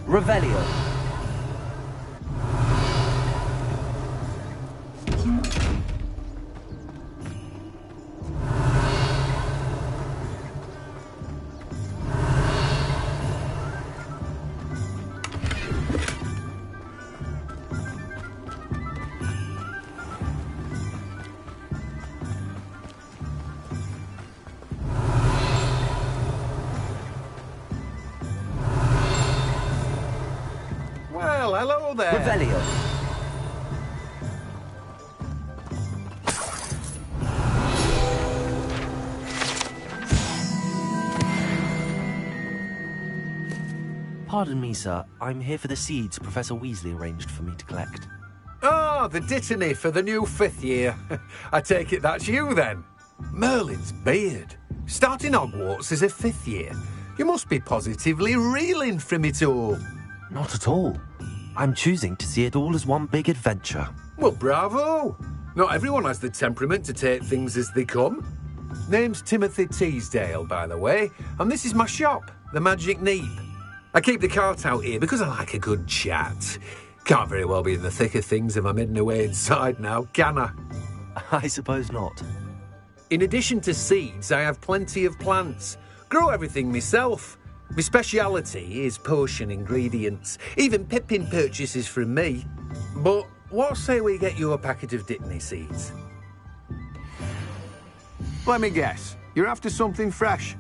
Revelio. Well, hello there. Revelio. Pardon me, sir. I'm here for the seeds Professor Weasley arranged for me to collect. Ah, the dittany for the new 5th year. I take it that's you, then. Merlin's beard. Starting Hogwarts as a 5th year. You must be positively reeling from it all. Not at all. I'm choosing to see it all as one big adventure. Well, bravo. Not everyone has the temperament to take things as they come. Name's Timothy Teasdale, by the way, and this is my shop, the Magic Neep. I keep the cart out here because I like a good chat. Can't very well be in the thick of things if I'm hidden away inside now, can I? I suppose not. In addition to seeds, I have plenty of plants. Grow everything myself. My speciality is potion ingredients. Even Pippin purchases from me. But what say we get you a packet of Dittany seeds? Let me guess. You're after something fresh.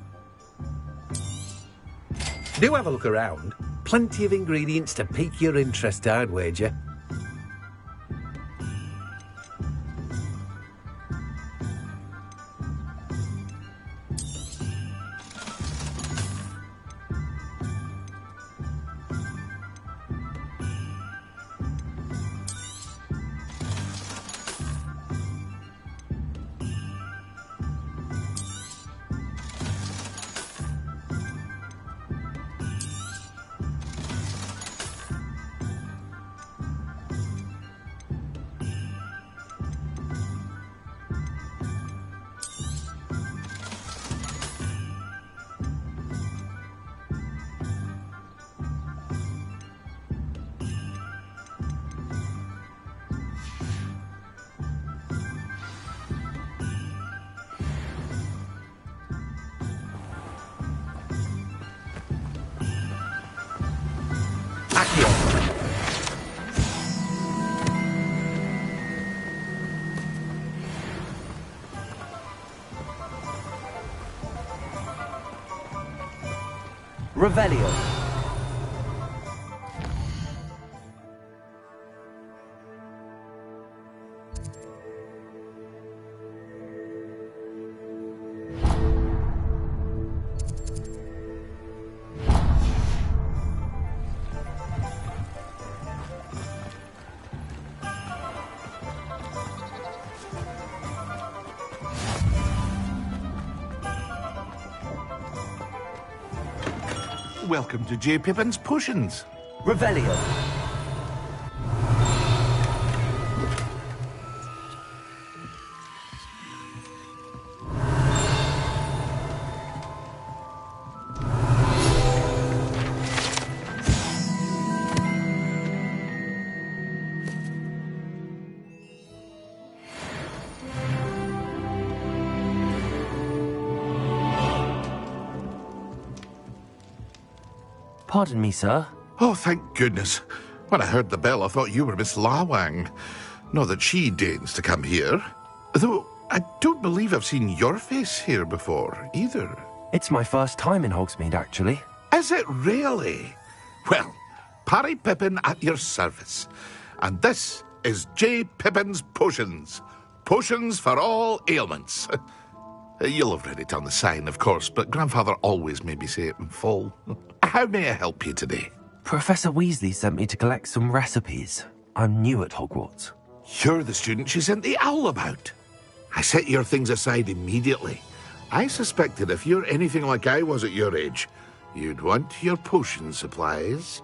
Do have a look around. Plenty of ingredients to pique your interest, I'd wager. Revelio. welcome to J. Pippin's Potions. Revelio. Pardon me, sir. Oh, thank goodness. When I heard the bell, I thought you were Miss Lawang. Not that she deigns to come here. Though I don't believe I've seen your face here before, either. It's my first time in Hogsmeade, actually. Is it really? Well, Parry Pippin at your service. And this is J. Pippin's Potions. Potions for all ailments. You'll have read it on the sign, of course, but Grandfather always made me say it in full. How may I help you today? Professor Weasley sent me to collect some recipes. I'm new at Hogwarts. You're the student she sent the owl about. I set your things aside immediately. I suspected if you're anything like I was at your age, you'd want your potion supplies.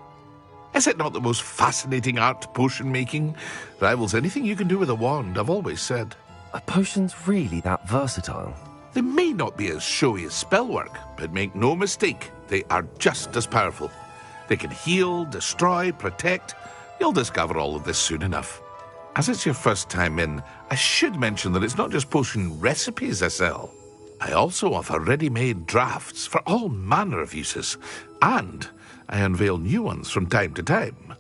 Is it not the most fascinating art, potion making? Rivals anything you can do with a wand, I've always said. Are potions really that versatile? They may not be as showy as spellwork, but make no mistake, they are just as powerful. They can heal, destroy, protect. You'll discover all of this soon enough. As it's your first time in, I should mention that it's not just potion recipes I sell. I also offer ready-made drafts for all manner of uses, and I unveil new ones from time to time.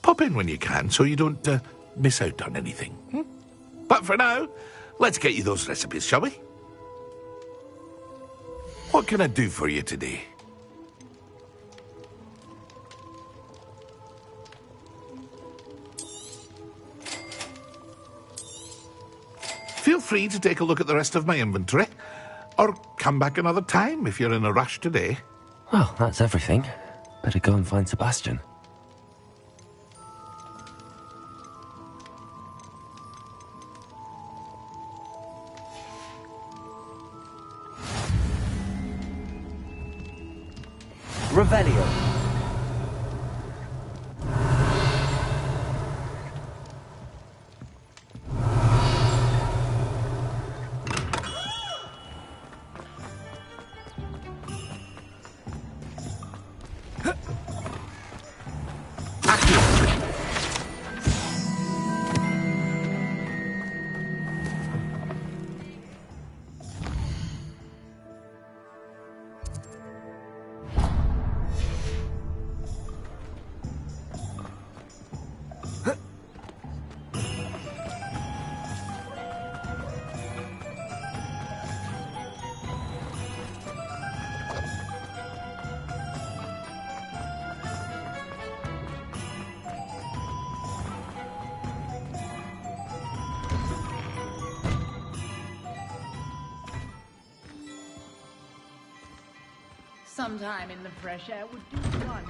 Pop in when you can so you don't miss out on anything. But for now, let's get you those recipes, shall we? What can I do for you today? Feel free to take a look at the rest of my inventory, or come back another time if you're in a rush today. Well, that's everything. Better go and find Sebastian. Revelio. Sometime in the fresh air would do one.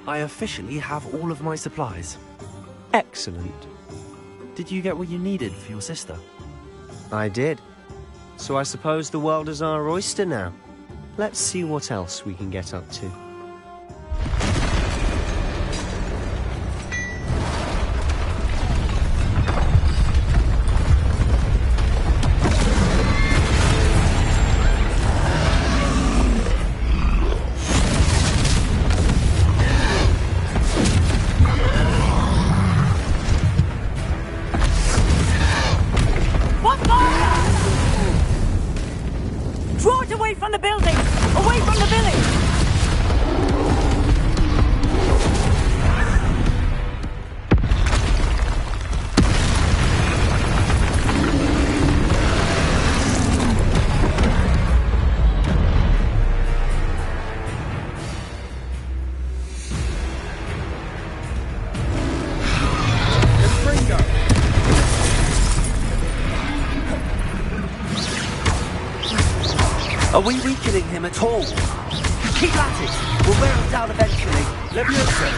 I officially have all of my supplies. Excellent. Did you get what you needed for your sister? I did. So I suppose the world is our oyster now. Let's see what else we can get up to. Draw it away from the building! Away from the village! Are we weakening him at all? Keep at it! We'll wear him down eventually. Leviosa!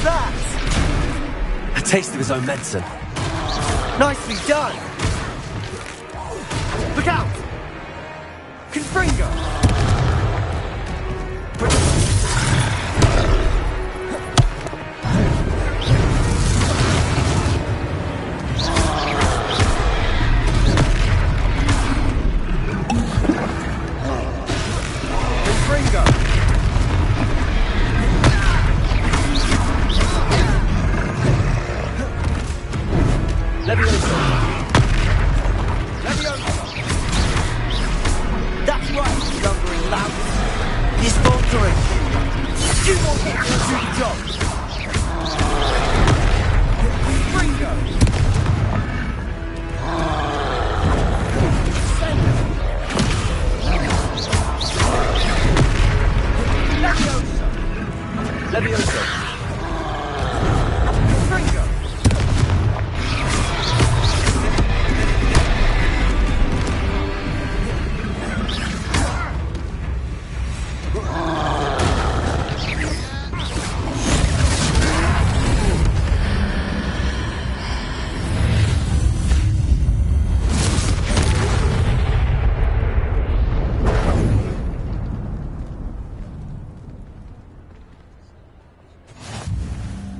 that? A taste of his own medicine. Nicely done. Look out! Confringo! That's right, lumbering loud. He's faltering. You want him to do the job. Ringo. Leviosa. Leviosa. Ringo.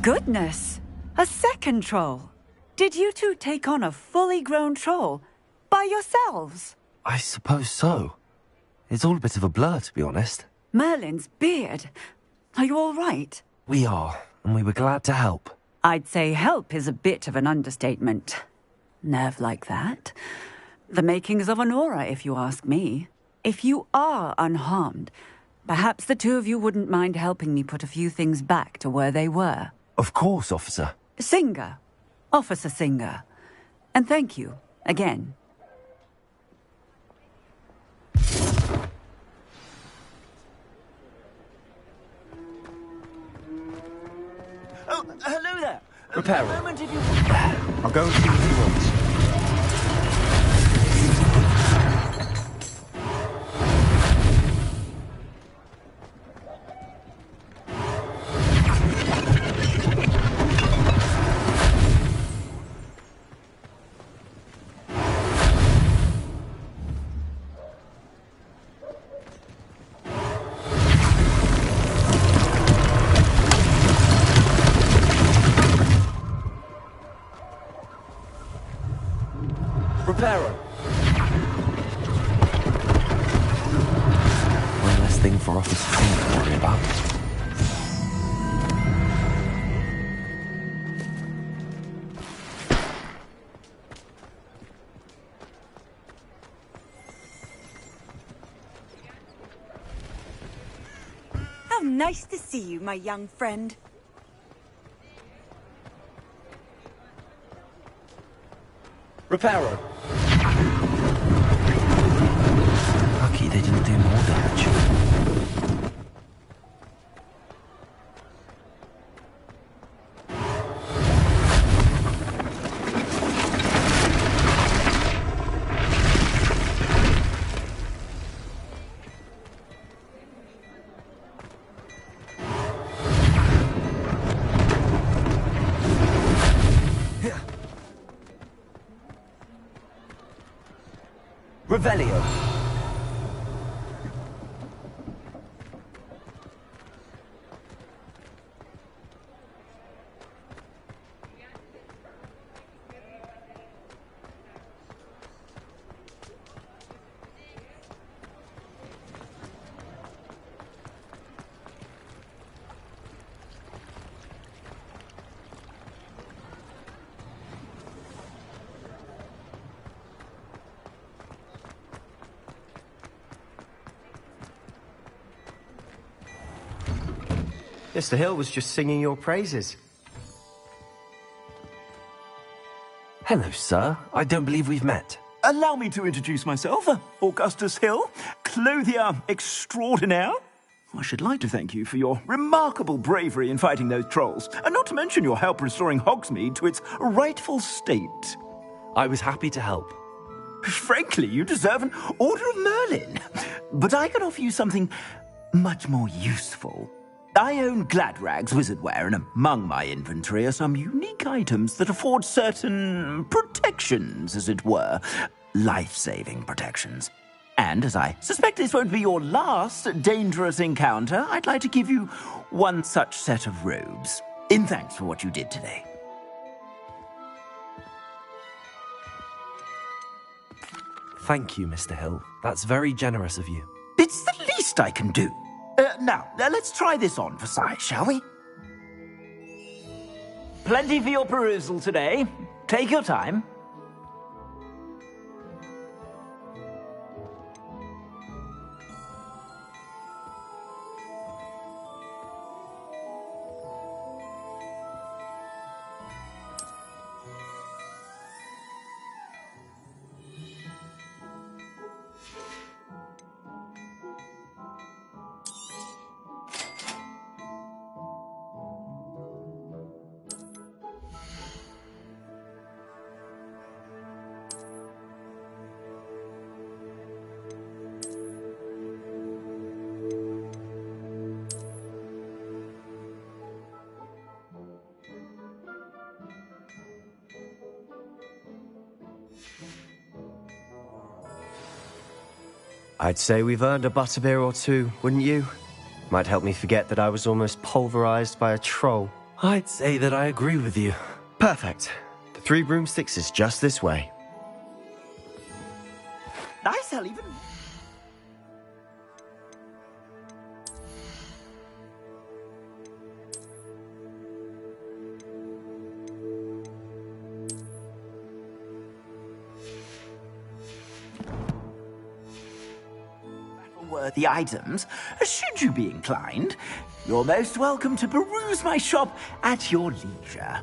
Goodness! A second troll! Did you two take on a fully grown troll? By yourselves? I suppose so. It's all a bit of a blur, to be honest. Merlin's beard. Are you all right? We are, and we were glad to help. I'd say help is a bit of an understatement. Nerve like that. The makings of an aura, if you ask me. If you are unharmed, perhaps the two of you wouldn't mind helping me put a few things back to where they were. Of course, officer. Singer. Officer Singer. And thank you, again. Oh, hello there. Reparo. A moment if you... I'll go and see what he wants. Reparo. One less thing for Officer Singer to worry about. How nice to see you, my young friend. Reparo. Lucky they didn't do more damage. Revelio. Mr. Hill was just singing your praises. Hello, sir. I don't believe we've met. Allow me to introduce myself, Augustus Hill, clothier extraordinaire. I should like to thank you for your remarkable bravery in fighting those trolls, and not to mention your help restoring Hogsmeade to its rightful state. I was happy to help. Frankly, you deserve an Order of Merlin. But I can offer you something much more useful. I own Gladrag's wizardware, and among my inventory are some unique items that afford certain protections, as it were. Life-saving protections. And as I suspect this won't be your last dangerous encounter, I'd like to give you one such set of robes, in thanks for what you did today. Thank you, Mr. Hill. That's very generous of you. It's the least I can do. Now, let's try this on for size, shall we? Plenty for your perusal today. Take your time. I'd say we've earned a butterbeer or two, wouldn't you? Might help me forget that I was almost pulverized by a troll. I'd say that I agree with you. Perfect. The 3 broomsticks is just this way. Nice, I'll even... Worthy items, should you be inclined. You're most welcome to peruse my shop at your leisure.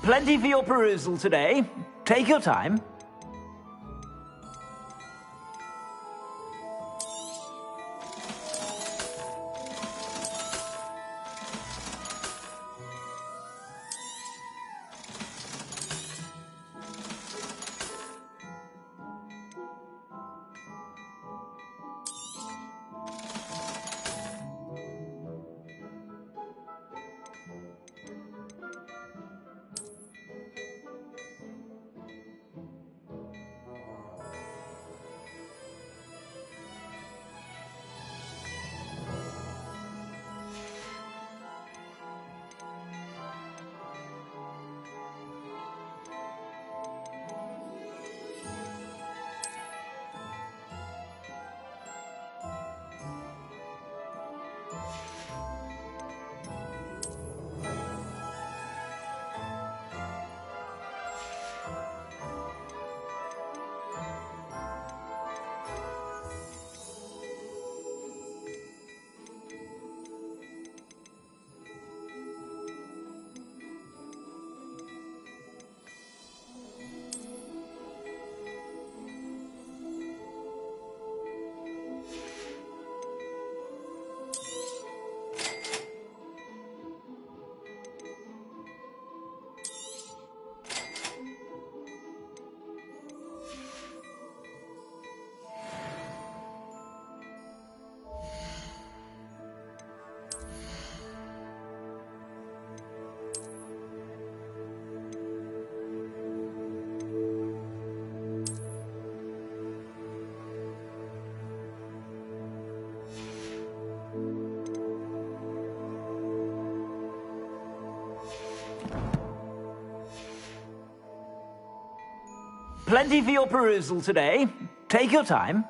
Plenty for your perusal today. Take your time. Plenty for your perusal today. Take your time.